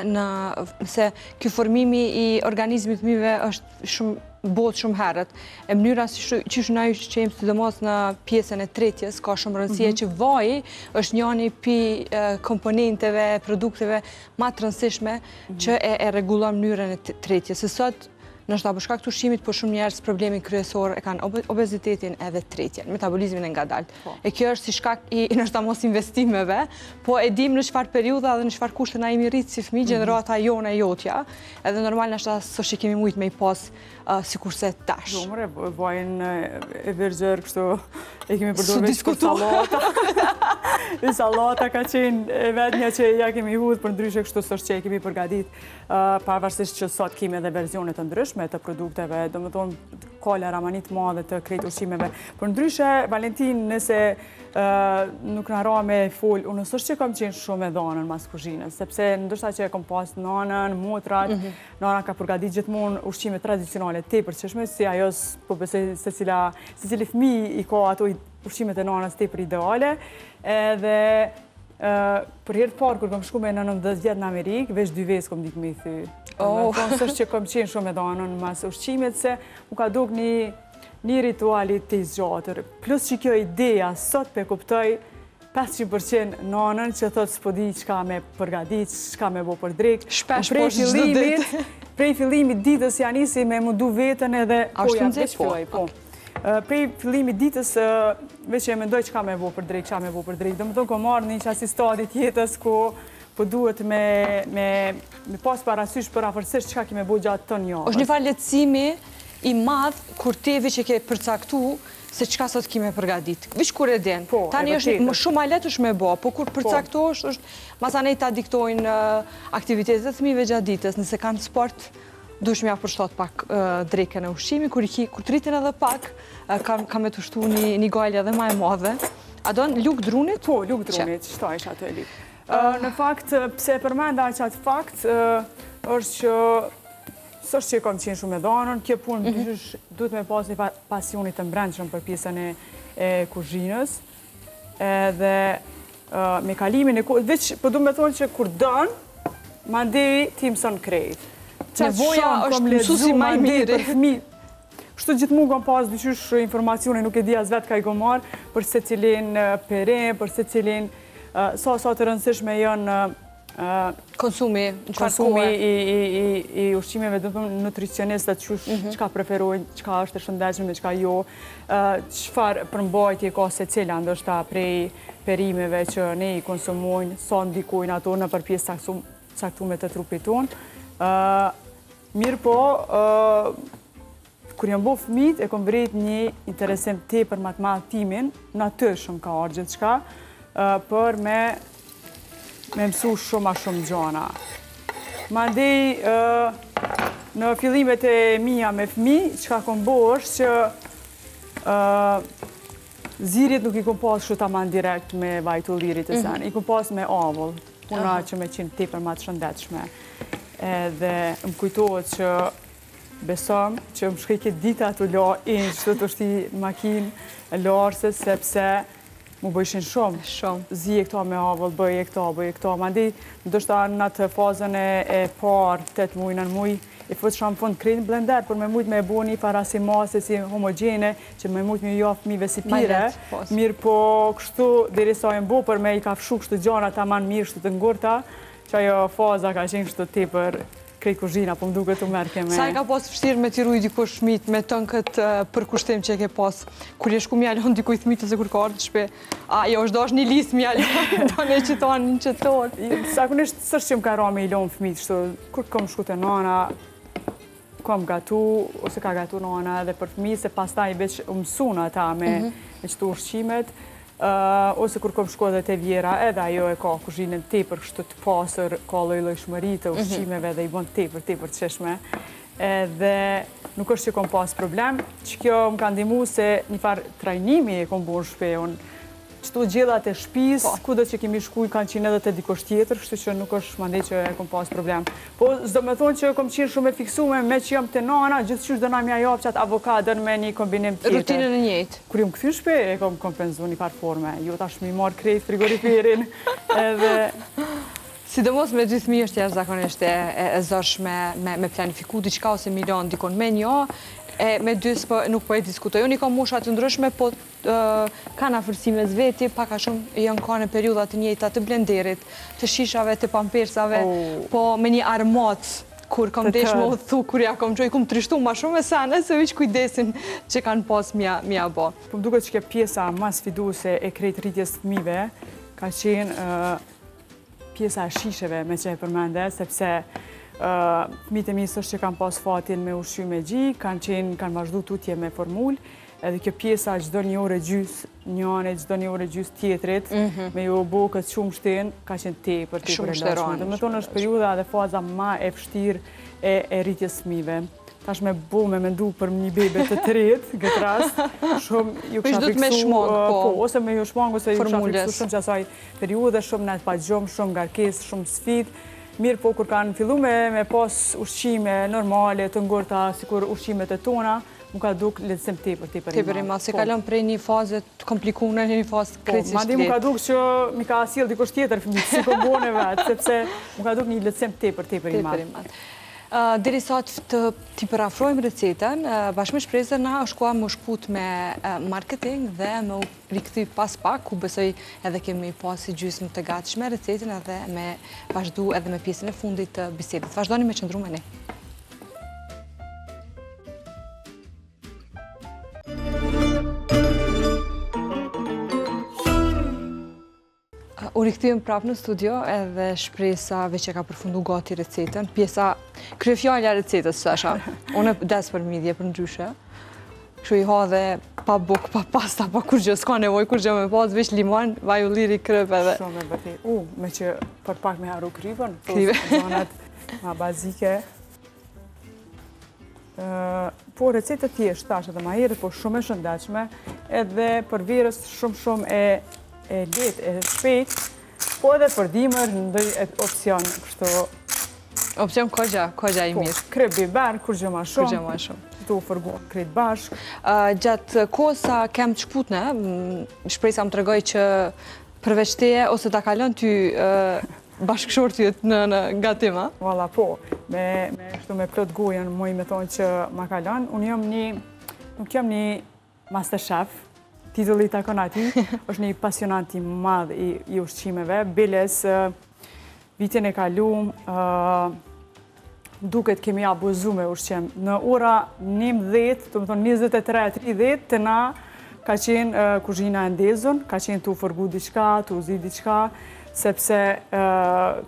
se kjo formimi i organizmit fëmijëve është botë shumë herët. E mënyra që na ju qemë sidomos në pjesën e tretjes, ka shumë rëndësie që vaji është njëni pi komponenteve, produkteve ma të rëndësishme që e regulon mënyrën e tretjes. Se sot nështë për shkak të ushqimit, por shumë njerëz problemi kryesor e kanë obezitetin edhe tretjen, metabolizmin e ngadalt. E kjo është si shkak i nështë mos investimeve, po e dim në çfarë periudha dhe në çfarë kushte na jemi rritë si fëmijë, gjenerata jone e jotja, edhe normal nështë s'është që kemi mujt me i pas sikurse tash. Shumër e vojnë e virgjër, kështu e kemi përdojnë veç për salata. I salata ka qenë e vetënja që ja kemi hudhë, për ndryshe kështu sështë që e kemi përgadit, pavarësisht që sot kemi edhe verzionet të ndryshme të produkteve, do më thonë kolla ramanit madhe të krejt ushqimeve. Për ndryshe, Valentin, nëse nuk në ra me full, unë sështë që kam qenë shumë e dhanën mas kuzhinës, sepse ndërsa që e kom pas nanën, motrat, nana ka përgadit gjithmonë ushqime tradicionale te për qëshme, si ajo po besoj se cili fëmi i ka ato ushqimet e nanës te për ideale, edhe për herë të parë, kur kom shku me në 90 vjetë në Amerikë, veç 2 vezë kom dikë me i thy. Sështë që kom qenë shumë e dhanën mas ushqimet, se mu ka duk një ritualit të izgjatër. Plus që kjo ideja, sot pe kuptoj 500% nanën që thotë s'po di qka me përgadit, qka me bo për drejk. Shpesh po çdo ditë. Prej fillimit ditës ja nisi me mundu vetën edhe poja veç filloj. Prej fillimit ditës veç e mendoj qka me bo për drejk, qka me bo për drejk. Do më tonë ko marrë një qasi stadit jetës ku po duhet me pas parasysh për afërsisht qka kime bo gjatë të një. Është një farë lehtësimi i madh kur tevi që ke përcaktu se qka sot kime përgadit. Vish kur e den. Tani është shumë ma letë është me bo, po kur përcaktu është, masanej ta diktojnë aktivitetet të fëmijëve gjatë ditës, nëse kanë sport, dush me ja përshtot pak drejken e ushqimi, kur të rritin edhe pak, ka me të shtu një gajlja edhe ma e madhe. A do në luk drunit? Po, luk drunit, qëta isha të e lip. Në fakt, pse përmenda qatë fakt, është që sështë që kom qenë shumë e dhanën, kjo punë duhet me pas një pasionit të mbrendshëm për pjesën e kuzhinës, edhe me kalimin e kohë, veç për du me thonë që kur dënë, ma ndej ti mësën krejt. Nevoja është mësusi ma i mirë. Shtu gjithë mu kom pas dyqysh informacione, nuk e di as vetë ka i kom marë, për se cilin perin, për se cilin sa të rëndësishme janë konsumi i ushqimeve, dhe të nutricionistët qka preferojnë, qka është e shëndetshme, qka jo, qfar përmbajtje ka se cila, ndoshta prej perimeve që ne i konsumojnë, sa ndikojnë ato në për pjesë caktume të trupit tonë. Mirë po, kur jam bo fëmijët, e kom vrejt një interesim te për matematimin, natyrshëm ka arë gjithë qka, për me mësu shumë a shumë gjana. Ma ndej, në fillimet e mija me fëmi, qka kom bo është që zirjet nuk i kom pas shumë taman direkt me vajtu lirit e sen. I kom pas me avull, puna që me qenë tepër ma të shëndetshme. Edhe më kujtohet që besom që më shkej këtë dita të la inë që të shti makinë larse, sepse mu bëjshin shumë. Zije këta me avull, bëje këta. Ma ndi, ndoshta në atë fazën e parë, 8 muj, 9 muj, i fëtë shumë fund krejnë blender, për me mujt me bu një para si mase, si homogene, që me mujt me jafë fëmive si pire. Mirë po kështu, diri sa e mbo, për me i ka fshu kështu gjana ta manë mirë, kështu të ngurta, që ajo faza ka qenë kështu ti për krejt kuzhina, po më duke të merke me... Sa e ka pas fështirë me tiru i dikush fëmijët me tënë këtë përkushtim që e ke pas? Kur je shku mjallon dikuj fëmijët ose kur ka ardhë shpe, jo është dash një lisë mjallon, do ne qëtonë një qëtonë. Sakunisht sështë që më ka ra me i lonë fëmijët, shtu, kur kom shku të nana, kom gatu, ose ka gatu nana edhe për fëmijët, se pas ta i veç mësuna ta me qëtu ushqimet, ose kur kom shku edhe te Vjera, edhe ajo e ka kuzhinën tepër kështu të pasër, ka loj shmëri të ushqimeve dhe i bon tepër të qeshme. Edhe nuk është që kom pas problem, që kjo më ka ndimu se një farë trajnimi e kom bu në shpeun. Qëtu gjellat e shpis, kudo që kemi shkuj kanë qenë edhe të dikosh tjetër, kështu që nuk është mandej që e kom pas problem. Po, zdo me thonë që kom qenë shumë e fiksume me që jam të nana, gjithë qysh dëna mja japë qatë avokadën me një kombinim tjetër. Rutinën e njëjtë. Kur jam këthy shpe, e kom kompenzu një farë forme. Jo tash mi marë krejt frigoriferin edhe... Sidomos me dy fëmijë është jashtëzakonisht e zërshme me planifiku diçka ose milion dikon me një, me dy nuk po e diskutoj. Unë i kam mosha të ndryshme, po kanë afërsime zveti, paka shumë janë ka në periudat të njëjta të blenderit, të shishave, të pampersave, po me një armat kur kom desh më thu, kur ja kom qoj, kum trishtu ma shumë e sene, se veç kujdesin që kanë pas mja bo. Po më duket që kjo pjesa ma sfiduese e krejt rritjes fëmijëve ka qenë pjesa e shisheve me që e përmende, sepse fëmijët e mi sështë që kanë pas fatin me ushqyme gjy, kanë vazhdu tutje me formul, edhe kjo pjesa çdo një orë gjys njëne, çdo një orë gjys tjetrit, me ju bo këtë shumë shten, ka qenë tepër e lëshme. Dhe me tonë është periuda dhe faza ma e vështirë e rritjes fëmijëve. Tash me bo me mendu për një bebe të tretë, këtë rast, shumë ju kësha fiksu, ose me ju shmangë, ose ju kësha fiksu shumë që asaj periude, shumë net pa gjomë, shumë ngarkes, shumë sfit. Mirë po, kur kanë fillu me pas ushqime normale, të ngurta, sikur ushqimet e tona, mu ka duk letësim tepër i madh. Se kalon prej një fazë të komplikuar në një fazë krejtësisht lehtë. Madje mu ka duk që mi ka sjell dikush tjetër fëmijë, si ko bone vetë, sepse mu ka duk një letësim tepër i madh. Deri sa t'i përafrojmë recetën, bashkë me shpresën na është koha më shkput me marketing dhe me rikëthy pas pak, ku besoj edhe kemi pasi gjysmë të gatshme recetën edhe me vazhdu edhe me pjesën e fundit të bisedës. Vazhdoni me qëndru me ne. U rikëthyem prapë në studio edhe shpresa veç e ka përfundu gati recetën. Pjesa kryefjallja recetës, Sasha. Unë e des për midhje, për ndryshe. Kështu i ha dhe pa buk, pa pasta, pa kur gjë, s'ka nevoj kur gjë me pas, veç limon, vaj u liri kryp edhe. Shumë e bërti. Me që për pak me haru krypën, zonat ma bazike. Po recetët thjesht, tash edhe ma herët, po shumë e shëndetshme, edhe për virës shumë e letë, e shpejt, po edhe për dimër në ndoj opcion, kështu... Opcion kogja i mirë. Krep biber, kur gjë ma shumë. Tu fërgu krejt bashk. Gjatë kohës sa kem të shkputne, shpresa më të regoj që përveç teje, ose ta kalon ty bashkëshortjet në gatima? Valla po, me plot gojen, moj me thonë që ma kalon. Unë nuk jam një masterchef, titulli i takon ati, është një pasionant i madh i ushqimeve. Biles, vitin e kalum, duket kemi abuzu me ushqim. Në ora 11, të më thonë 23-30, të na ka qenë kuzhina e ndezun, ka qenë të u fërgu diqka, të u zi diqka, sepse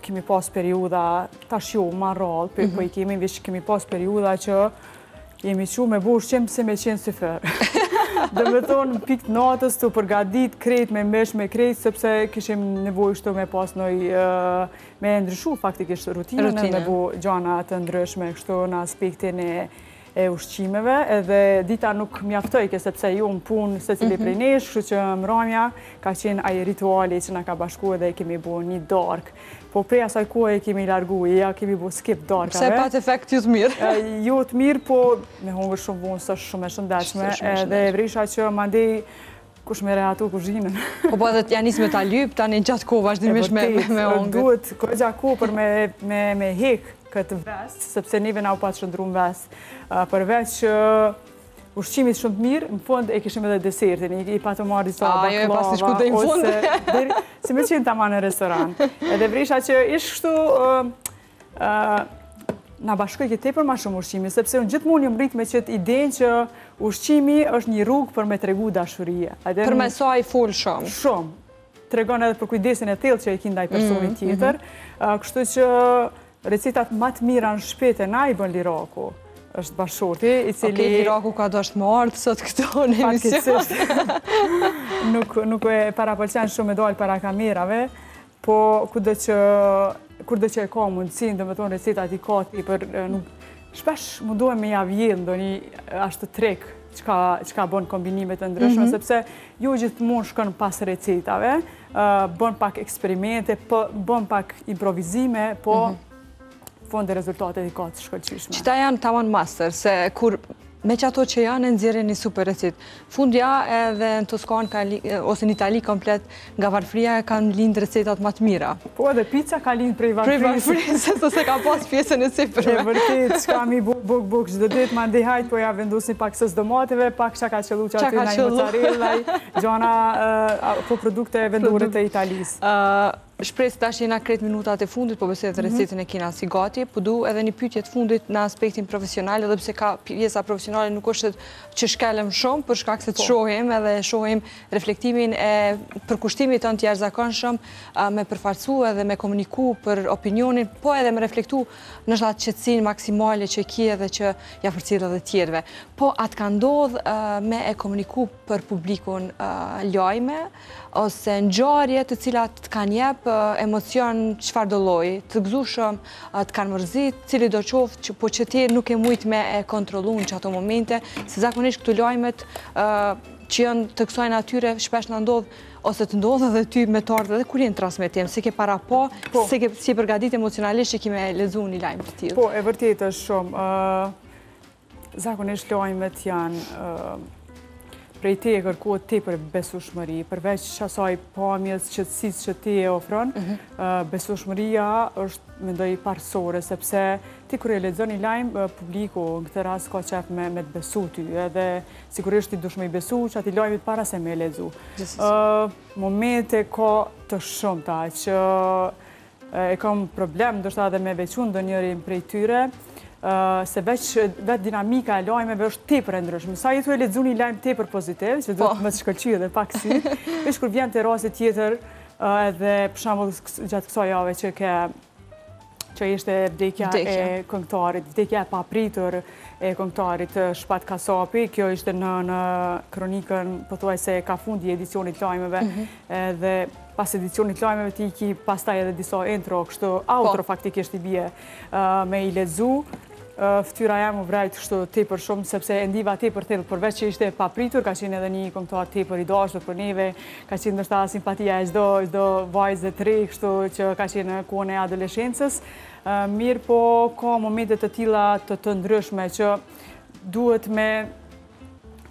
kemi pas periuda, tash jo, ma rrallë, po i kemi pas periuda që jemi që me bu ushqim se me qenë syfer. Dhe me thonë, pikë të natës të përgadit krejt me mbesh me krejt, sepse kishim nevoj shto me pas me ndryshu faktikisht rutinën e me bu gjana të ndryshme kështu në aspektin e ushqimeve, edhe dita nuk mjaftojke, sepse ju në punë se cili prej nesh, kështu që mramja ka qenë aji rituali që na ka bashku edhe kemi bu një dark. Po prej asaj kohë kemi largu, kemi bu skip darkave. Pse pat efekt ju të mirë? Ju të mirë, po me hongër shumë bunë, së shumë e shëndechme, edhe vrisha që mandej kush me rehatu kuzhinën. Po edhe janë nisë me ta lyp, tani gjatë kohë vazhdimisht me hongër. Duhet kërgja kohë për me hek këtë vest, sepse neve na u patë shëndru në vest. Përveç që ushqimit shumë të mirë, në fund e kishim edhe desertin, i patë marrë disa baklava, si me qenë tama në restoran. Edhe vrisha që ishë kështu, na bashkoj këtë tepër ma shumë ushqimi, sepse unë gjithmonë jam rrit me qëtë idenë që ushqimi është një rrugë për me tregu dashurie. Për me saj full shumë. Shumë. Tregon edhe për kujdesin e tillë që e kindaj personit tjetër. Kështu që recetat më të mira në shpete na i bën Liraku. Është bashkëshorti, i cili... Liraku ka dashtë më ardhë sot këto në emision. Nuk e parapëlqen shumë me dalë para kamerave, po kudo që e ka mundësin, dhe me tonë recetat i ka ti për... Shpesh mundohem me javjel, ndo një ashtë të trek që ka bon kombinimet të ndryshme, sepse ju gjithmonë shkon pas recetave, bon pak eksperimente, bon pak improvizime, po fonde rezultatet i ka të shkëllqishme. Qëta janë taman master, se kur me që ato që janë nëzirën një super recet. Fundja edhe në Toskanë ose në Itali komplet nga varfria kanë lindë recetat më të mira. Po edhe pizza ka lindë prej varfrisë. Prej varfrisë, se ka pas pjesën e sipërme. E vërtet, qka mi buk çdo ditë, ma ndihajt, po ja vendosni pak sës domateve, pak qaka qëllu që aty na i mozzarellaj, gjana po produkte vendore të Italisë. shpresë tash jena kretë minutat e fundit, po besoj edhe recetën e kena si gati, po du edhe një pyetje të fundit në aspektin profesional, edhe pse ka pjesa profesionale nuk është që shkelem shumë, për shkak se të shohim edhe shohim reflektimin e përkushtimit të jashtëzakonshëm me përfaqësu edhe me komuniku për opinionin, po edhe me reflektu në shtatë qetësinë maksimale që ki edhe që ja përcjell edhe tjerëve. Po atë ka ndodh me e komuniku për publikun lajme ose ngjarje të cilat të kanë jep emocion çfarëdo lloji, të gëzueshëm, të kanë mërzit, cili do qoftë, po që ti nuk e mujt me e kontrollu në ato momente, se zakonisht këto lajmet që janë të kësaj natyre shpesh na ndodh ose të ndodh edhe ty me të ardhur edhe kur jenë transmetim, se ke para se ke si përgatit emocionalisht që kime lexuar një lajm të tillë. Po, e vërtetë është shumë. Zakonisht lajmet janë prej te e kërkohet tepër besueshmëri, përveç asaj pamjes qetësisë që ti e ofron, besueshmëria është mendoj parësore, sepse ti kur e lexon një lajm, publiku në këtë rast ka qef me të besu ty, edhe sigurisht ti dush me i besu që ati lajmit para se me e lexu. Momente ka të shumta që e kam problem ndoshta edhe me veçun ndonjërin prej tyre, se vetë dinamika e lajmeve është tepër e ndryshme. Sa jetu e lexu një lajm tepër pozitiv, që do të më të shkëlqyë edhe pak sy, veç kur vjen te rasti tjetër, edhe për shembull gjatë kësaj jave që ishte vdekja e këngëtarit, vdekja e papritur e këngëtarit Shpat Kasapi, kjo ishte në kronikën, pothuajse ka fundi edicionit lajmeve, dhe pas edicionit lajmeve ti ki pastaj edhe disa intro, kështu outro faktikisht i bie me i lexu. Ftyra jam u vrejt kështu tepër shumë, sepse e ndiva tepër thellë, përveç që ishte papritur, ka qenë edhe një këngëtar tepër i dashur për neve, ka qenë ndoshta simpatia e çdo vajze të re, kështu që ka qenë në kohën e adoleshencës. Mirë, po ka momente të tilla të ndryshme që duhet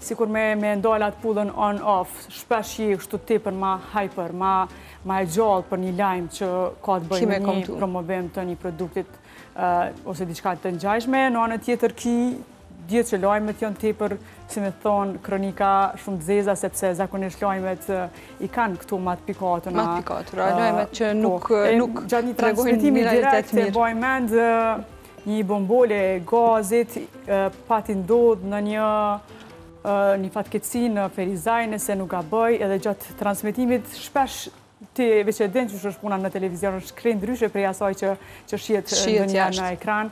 sikur me ndal atë pullën on-off, shpesh je kështu tepër ma hyper, ma e gjallë për një lajm që ka të bëjë me një promovim të një produktit ose diçka të ngjashme. Në anën tjetër dihet që lajmet janë tepër, si me thonë, kronika shumë të zeza, sepse zakonisht lajmet i kanë këtu ma të pikatura. Ma të pikatura, lajmet që nuk gjatë një transmetimi direkt e baj mend një bombole gazit pati ndodh në një fatkeqësi në Ferizaj, nëse nuk ka bëj, edhe gjatë transmetimit shpesh ti veç e din që është puna në televizion, është krejt ndryshe prej asaj që shihet në ekran.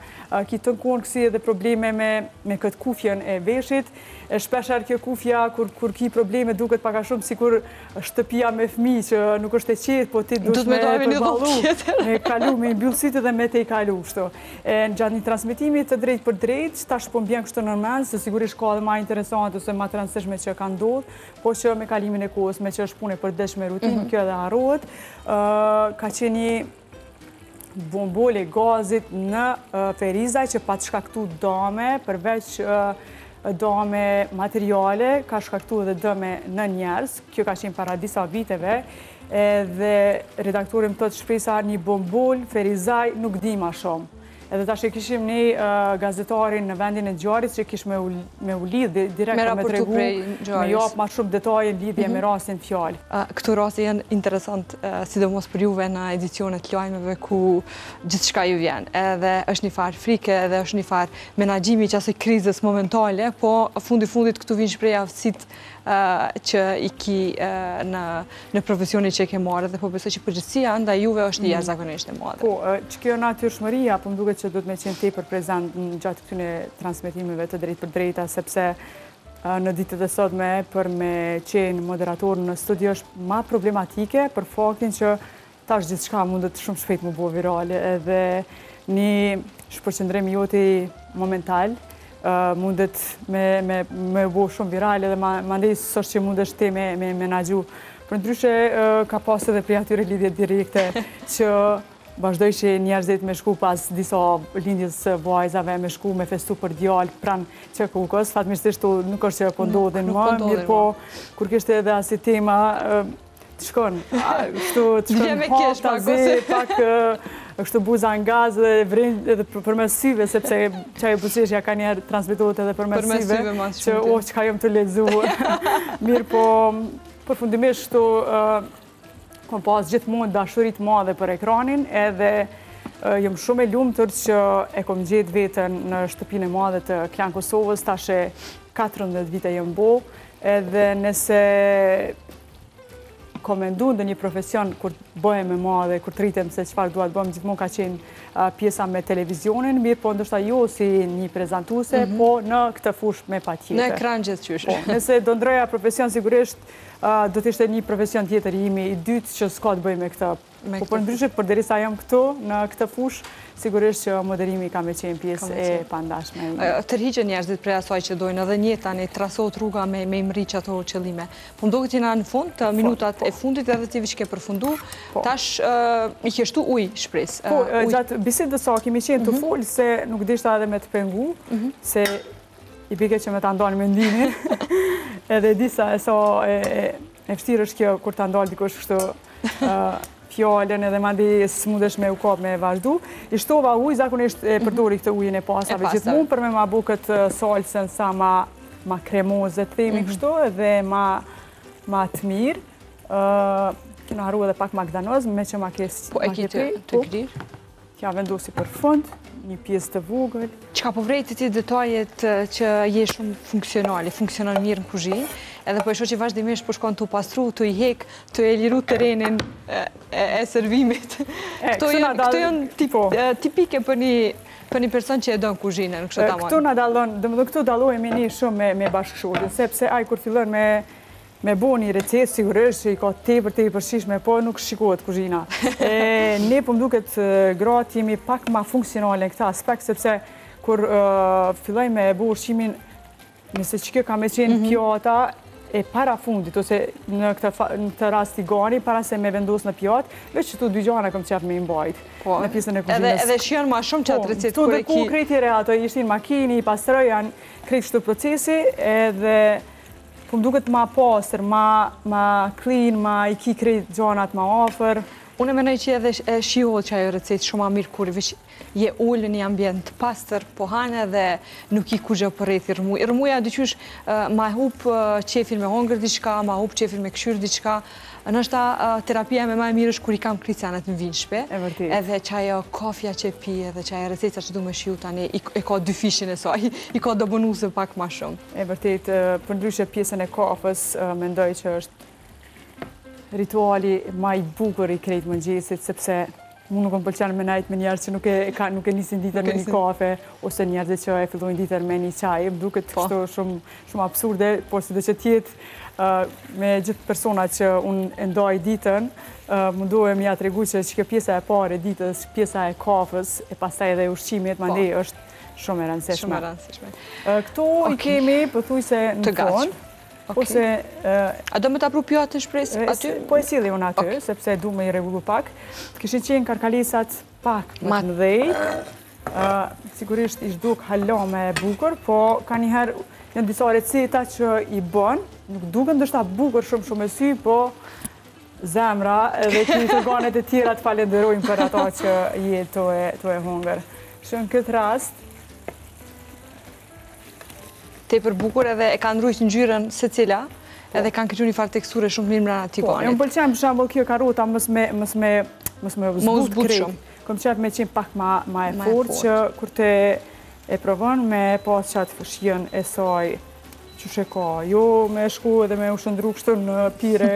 Ki të nkonë kësi edhe probleme me këtë kufjen e veshit. Shpesher kjo kufja, kur ki probleme, duket paka shumë sikur shtëpia me fëmijë që nuk është e qetë, po ti dush me përballu, me kalu, me mbyllësit edhe me te i kalu. Në gjatë një transmitimi të drejt për drejt, tash po mbjen kështë normal, se sigurisht ka edhe ma interesant ose ma të rëndësishme që ka ndodhur, po që me kalimin e kohës, me që është punë e përdeshme rutinë, kjo edhe harrohet. Ka qenë një bombole gazit në Ferizaj që pa të shkaktu dame, përveç dame materiale, ka shkaktu edhe dëme në njerëz. Kjo ka qenë para disa viteve, dhe redaktorim të shpresa një bombol Ferizaj nuk di ma shumë. Edhe tash e kishim një gazetarin në vendin e ngjarjes që kish me u lidh direkt me tregu, me jap ma shumë detaje lidhje me rastin fjalë. Këto raste janë interesant, sidomos për juve në edicionet lajmeve ku gjithçka ju vjen. Edhe është një farë frike, edhe është një farë menaxhimi që asaj krizës momentale, po fundit këtu vijnë shpreha aftësitë që i ki në profesionin që e ke marrë, dhe po besoj që përgjithësia ndaj juve është jashtëzakonisht e madhe. Po, që kjo natyrshmëria, po më duket që duhet me qenë tepër prezant në gjatë këtyre transmetimeve të drejt për drejta, sepse në ditët e sotme për me qenë moderator në studio është ma problematike për faktin që tash gjithçka mundet shumë shpejt më bëu virale, edhe një shpërqendrim joti momental mundet me bo shumë virale dhe mandej sështë që mundesh ti me menaxhu. Për ndryshe ka pas edhe prej atyre lidhje direkte që vazhdoj që njerëzit me shku pas disa lindjes vajzave, me shku me festu për djalë pranë që kukës. Fatmirësisht nuk është që po ndodhin më, mirë po kur kishte edhe asi tema të shkon haltazi, pak kështu buza në gaz dhe përmes syve, sepse qaj buzeshja ka njerë transmitohet edhe përmes syve, që që ka jom të lexu. Mirë po, përfundimisht Kom pas gjithmonë dashurit madhe për ekranin, edhe jam shumë e lumtur që e kom gjetë vetën në shtëpinë e madhe të Klan Kosovës, tash e 14 vite jam bo, edhe nëse kom mendu në një profesion kur bëhem e madhe, kur të rritem se çfarë dua të bëjmë, gjithmonë ka qenë pjesa me televizionin, mirë po ndoshta jo si një prezantuese, po në këtë fushë me patjetër. Në ekran gjithçysh. Po, nëse do ndroja profesion sigurisht do të ishte një profesion tjetër imi i dytë që s'ka të bëjë me këtë. Po përndryshe përderisa jam këtu në këtë fushë, sigurisht që moderimi ka me qenë pjesë e pandashme. Tërhiqen njerëzit prej asaj që dojnë edhe një tani trasohet rruga me imriq ato qëllime. Po mdo këtë jena në fund, të minutat e fundit edhe ti që ke përfundu, tash i kështu ujë shpres. Po, gjatë bisedës sa kemi qenë të folë se nuk dishta edhe me të pengu, se i bike që me të ndonë mendimin, edhe disa e sa e vështirë është kjo kur të ndonë dikush kështu fjallën edhe mandi s'mundesh me u kap me vazhdu. I shtova ujë, zakonisht e përdori këtë ujën e pasave gjithmonë për me ma bu këtë salsën sa ma kremoze të themi kështu edhe ma të mirë. Kena haru edhe pak magdanoz, me që ma kesë po e ki të grirë? Kja vendosi për fund, një pjesë të vogël. Qka po vrejti ti detajet që je shumë funksionali, funksionon mirë në kuzhinë, edhe po e shoh që vazhdimisht po shkon të pastru, të i hek, të e liru terrenin e servimit. Këto janë tipike për një person që e do në kuzhinë, në kështë ta Këtu na dallon, domethënë këtu dallohemi ne shumë me bashkëshortin, sepse ai kur fillon me bo një recetë, sigurisht që i ka tepër shishme, po nuk shikohet kuzhina. Ne po m'duket gratë jemi pak ma funksionale në këta aspekt, sepse kur filloj me bo ushqimin, nëse që kjo ka me qenë pjata e para fundit, ose në këtë rast i gani, para se me vendos në pjatë, veç që tu dy gjana kom qef me imbajt në pjesën e kuzhinës. Edhe shion ma shumë qatë recetë tu dhe ku krejtire ato ishtin makini, pastroj, janë krejt shtu procesi, edhe po m'duket ma pasër, ma clean, ma i ki krejt gjanat ma afer. Unë e menoj që edhe shihohet që ajo recetë shumë a mirë kur vish je ullë një ambient pastër, po hanë edhe nuk i ku gjë për rejtë i rëmuj. Rëmuja dyqysh ma hup qefin me hongër diqka, ma hup qefin me këshyr diqka. Nështë terapia me ma e mirë është kur i kam kricanet në vinshpe, edhe që ajo kafja që pi, edhe që ajo receca që du me shiu tani, e ka dy fishin e saj, i ka do bonuse pak ma shumë. E vërtet, përndryshe pjesën e kafës, mendoj që është rituali ma i bukur i krejt mëngjesit, sepse mu nuk më pëlqenë me najt me njerë që nuk e nisin ditër me një kafe, ose njerëzit që e fillojnë ditër me një qaj. Më duket kështu shumë absurde, por se dhe që tjetë me gjithë persona që unë ndaj ditën, mundohem ja të regu që kjo pjesa e pare ditës, pjesa e kafës, e pastaj edhe ushqimit, mande është shumë e rëndësishme. Këto i kemi pëthuj në fond. A do me të apru pjatë të shpres aty? Po e sili unë aty, sepse du me i regullu pak. Këshin qenë karkalisat pak më të mdhej. Sigurisht ish duk halame e bukur, po ka njëherë janë disa receta që i bën, nuk duke ndështë bukur shumë e sy, po zemra dhe që i të ganet e tjera të falenderojnë për ato që jetë të e hongër. Shë në këtë rast, te për bukur edhe e kanë rrujt në gjyrën se cila, edhe kanë këtë një farë teksture shumë mirë mrena tigonit. Më pëlqenë për shambull kjo karota mës me zbut krejt. Kom qef me qenë pak ma e fort që kur te e provon me pas qatë fëshjen e saj që sheka. Jo me shku edhe me u shëndru kështu në pire,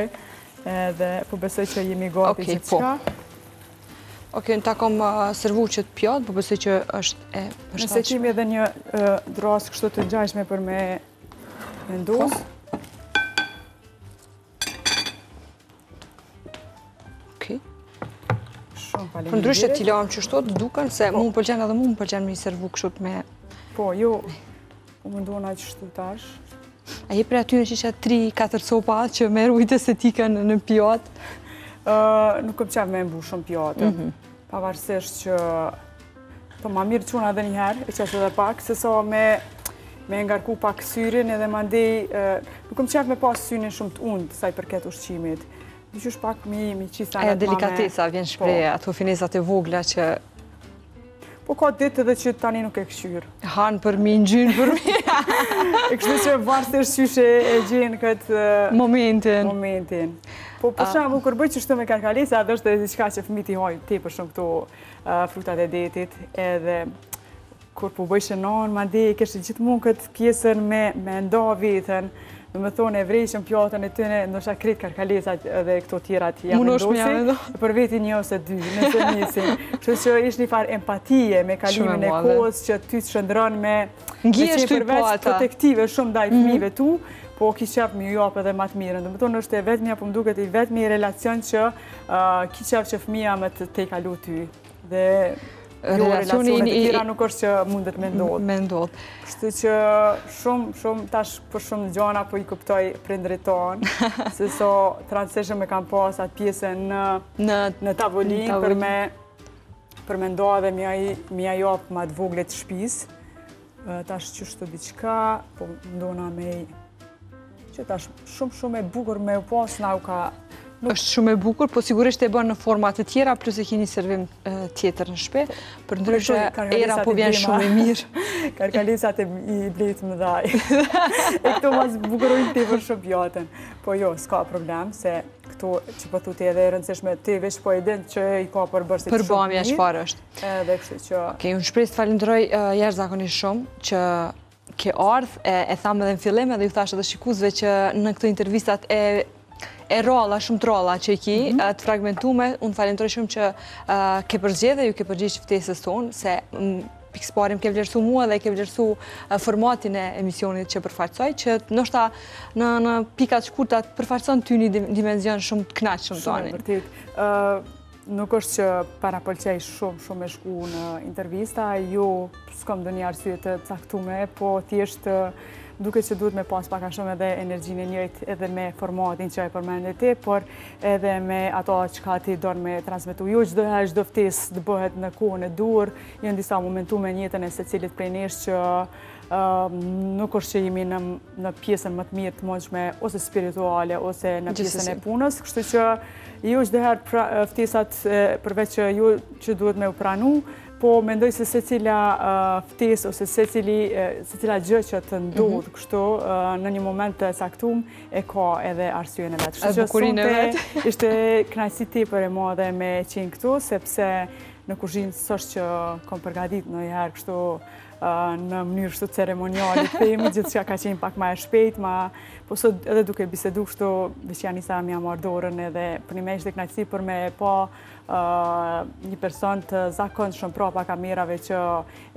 edhe po besoj që jemi gati që qka. Oke, në ta kom servu që të pjatë, po besoj që është e përshtatshme. Nëse kemi edhe një drasë kështu të gjajshme për me ndosë. Oke. Shumë faleminderit. Për ndryshe t'i lam që shtot, duken, se mu më pëlqen edhe mu më pëlqen me i servu kështu me... Po, jo, u mëndona që shtu tash. A je pre aty në që isha 3-4 sopa që merë ujtës e tiken në pjatë? Nuk këm qef me mbu shumë pjatë, pavarësisht që po ma mirë quna edhe njëherë, e qeshë edhe pak, se sa me ngarku pak syrin edhe ma ndej, nuk këm qef me pas syrin shumë të undë, saj përket ushqimit. Dyqysh pak mi qisa në të mame. Delikatesa vjen shpreje, ato finesat e vogla që... Po ka ditë edhe që tani nuk e këshyrë. Hanë për mi, në gjynë për mi. E kështu që varsisht qyshe e gjenë këtë... Momentin. Po për shembull kur bëj çështën me karkalesa, atë është diçka që fëmijët i hojnë tepër shumë këto frutat e detit, edhe kur po bëj shënon, madje kishte gjithmonë këtë pjesën me nda veten. Do të thonë e vrejshëm pjatën e tyne, ndoshta krejt karkalesat edhe këto tjerat ja vendosin, për vetin një ose dy, nëse nisin. Kështu që ishte një farë empatie me kalimin e kohës që ty të shëndron me qenë përveç protektive shumë ndaj fëmijëve tu, po ki qef me ju jap edhe më të mirën. Do të thonë është e vetmja, po më duket i vetmi relacion që ki qef që fëmia më të kalu ty. Dhe relacionet e tjera nuk është që mundet me ndodh. Kështu që shumë tash për shumë gjana po i kuptoj prindrit tonë, se so transishëm me kam pas atë pjesën në tavolinë për me ndoa dhe mja jap ma të voglet shtëpisë. Tash qështu diqka, po ndona me që tash shumë e bukur me u pas na u ka. Është shumë e bukur, po sigurisht e bën në format të tjera, plus e keni servim tjetër në shtëpi, për ndryshe era po vjen shumë e mirë. Karkalesat i blet më dhaj. E këto mas bukurojnë tepër shumë pjatën. Po jo, s'ka problem, se këto që po thuti edhe e rëndësishme të veç po e din që i ka përbërësit shumë mirë. Përbamja çfarë është. Edhe kështu që... Okej, unë shpresë të falenderoj jashtëzakonisht shumë që ke ardhë, e thamë edhe në fillim, edhe ju thashë edhe shikuesve që në këto intervistat e rolla, shumë të rolla që i ki, të fragmentume, unë falenderoj shumë që ke përgjithë, ju ke përgjithë ftesës tonë, se pikësparim ke vlerësu mua dhe ke vlerësu formatin e emisionit që përfaqësoj, që nështë në pikat shkurtat përfaqëson ty një dimenzion shumë të knaqë shumë tani. Shumë, vërtet. Nuk është që para pëlqej shumë e shku në intervista, jo s'kom do një arsye të caktume, po thjesht duke që duhet me pas paka shumë edhe energjinë e njëjtë edhe me formatin që e përmendet ti, por edhe me ato që ka ti donë me transmitu. Jo çdo ftesë të bëhet në kohën e dur, janë disa momentume në jetën e secilit prej nesh që nuk është që jemi në pjesën më të mirë të mundshme ose spirituale ose në pjesën e punës, kështu që jo çdoherë ftesat përveç që ju që duhet me u pranu, po mendoj se secila ftesë ose secila gjë që të ndodh kështu në një moment të saktum e ka edhe arsyen e vet. Kështu që sonte ishte kënaqësi tepër e madhe me qenë këtu, sepse në kuzhinë s'është që kam përgatitur ndonjëherë kështu në mënyrë kështu ceremoniale themi, gjithçka ka qenë pak më e shpejtë, po sot edhe duke bisedu kështu veçanisa më marr dorën edhe për një ishte kënaqësi për me pa një person të zakonshëm prapa kamerave që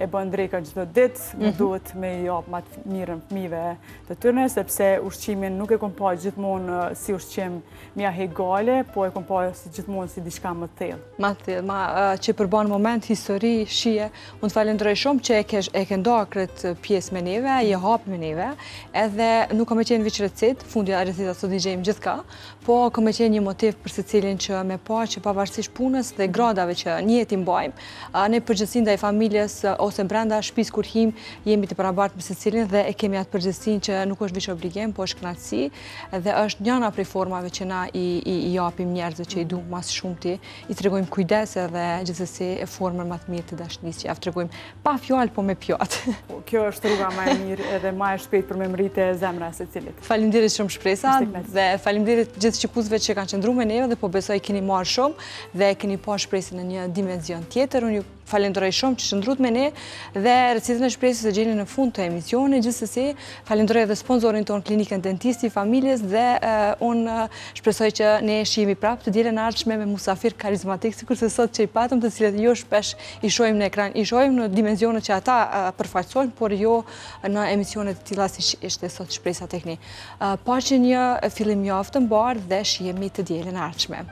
e bën drekën çdo ditë, më duhet me jap më të mirën fëmijëve të tyre, sepse ushqimin nuk e kam pa gjithmonë si ushqim mja egale, po e kam pa gjithmonë si diçka më të thellë. Më të thellë, që përbën moment, histori, shije, unë të falenderoj shumë që e ke ndarë këtë pjesë me neve, je hap me neve, edhe nuk kam qenë veç recetë, fundi e recetat sot i gjejmë gjithka, po kam qenë një motiv për secilin që me pa që pavarësisht punës dhe gradave që njëti mbajmë, ne përgjithësinë ndaj familjes ose brenda shtëpisë kur him jemi të barabartë me secilin dhe e kemi atë përgjithësinë që nuk është veç obligim, po është kënaqësi dhe është njëra prej formave që na i japim njerëzve që i duam mas shumti, i tregojmë kujdes edhe gjithsesi e formën më të mirë të dashurisë që ja tregojmë pa fjalë po me pjatë. Kjo është rruga më e mirë edhe më e shpejtë për me mritë zemra e secilit. Faleminderit shumë shpresa dhe faleminderit gjithë shikuesve që kanë qendruar me neve dhe po besoj keni marrë shumë dhe keni pa shpresën në një dimenzion tjetër. Unë ju falenderoj shumë që qëndrut me ne dhe recetën e shpresës e gjeni në fund të emisionit. Gjithsesi, falenderoj edhe sponsorin tonë Klinikën Dentisti Familjes dhe unë shpresoj që ne shihemi prapë të dielën e ardhshme me musafir karizmatik, sikurse sot që i patëm, të cilët jo shpesh i shohim në ekran, i shohim në dimensionet që ata përfaqësojnë, por jo në emisionet të tilla si ishte sot shpresa tek ne. Paqë një fillim javë të mbarë dhe shihemi të dielën e ardhshme.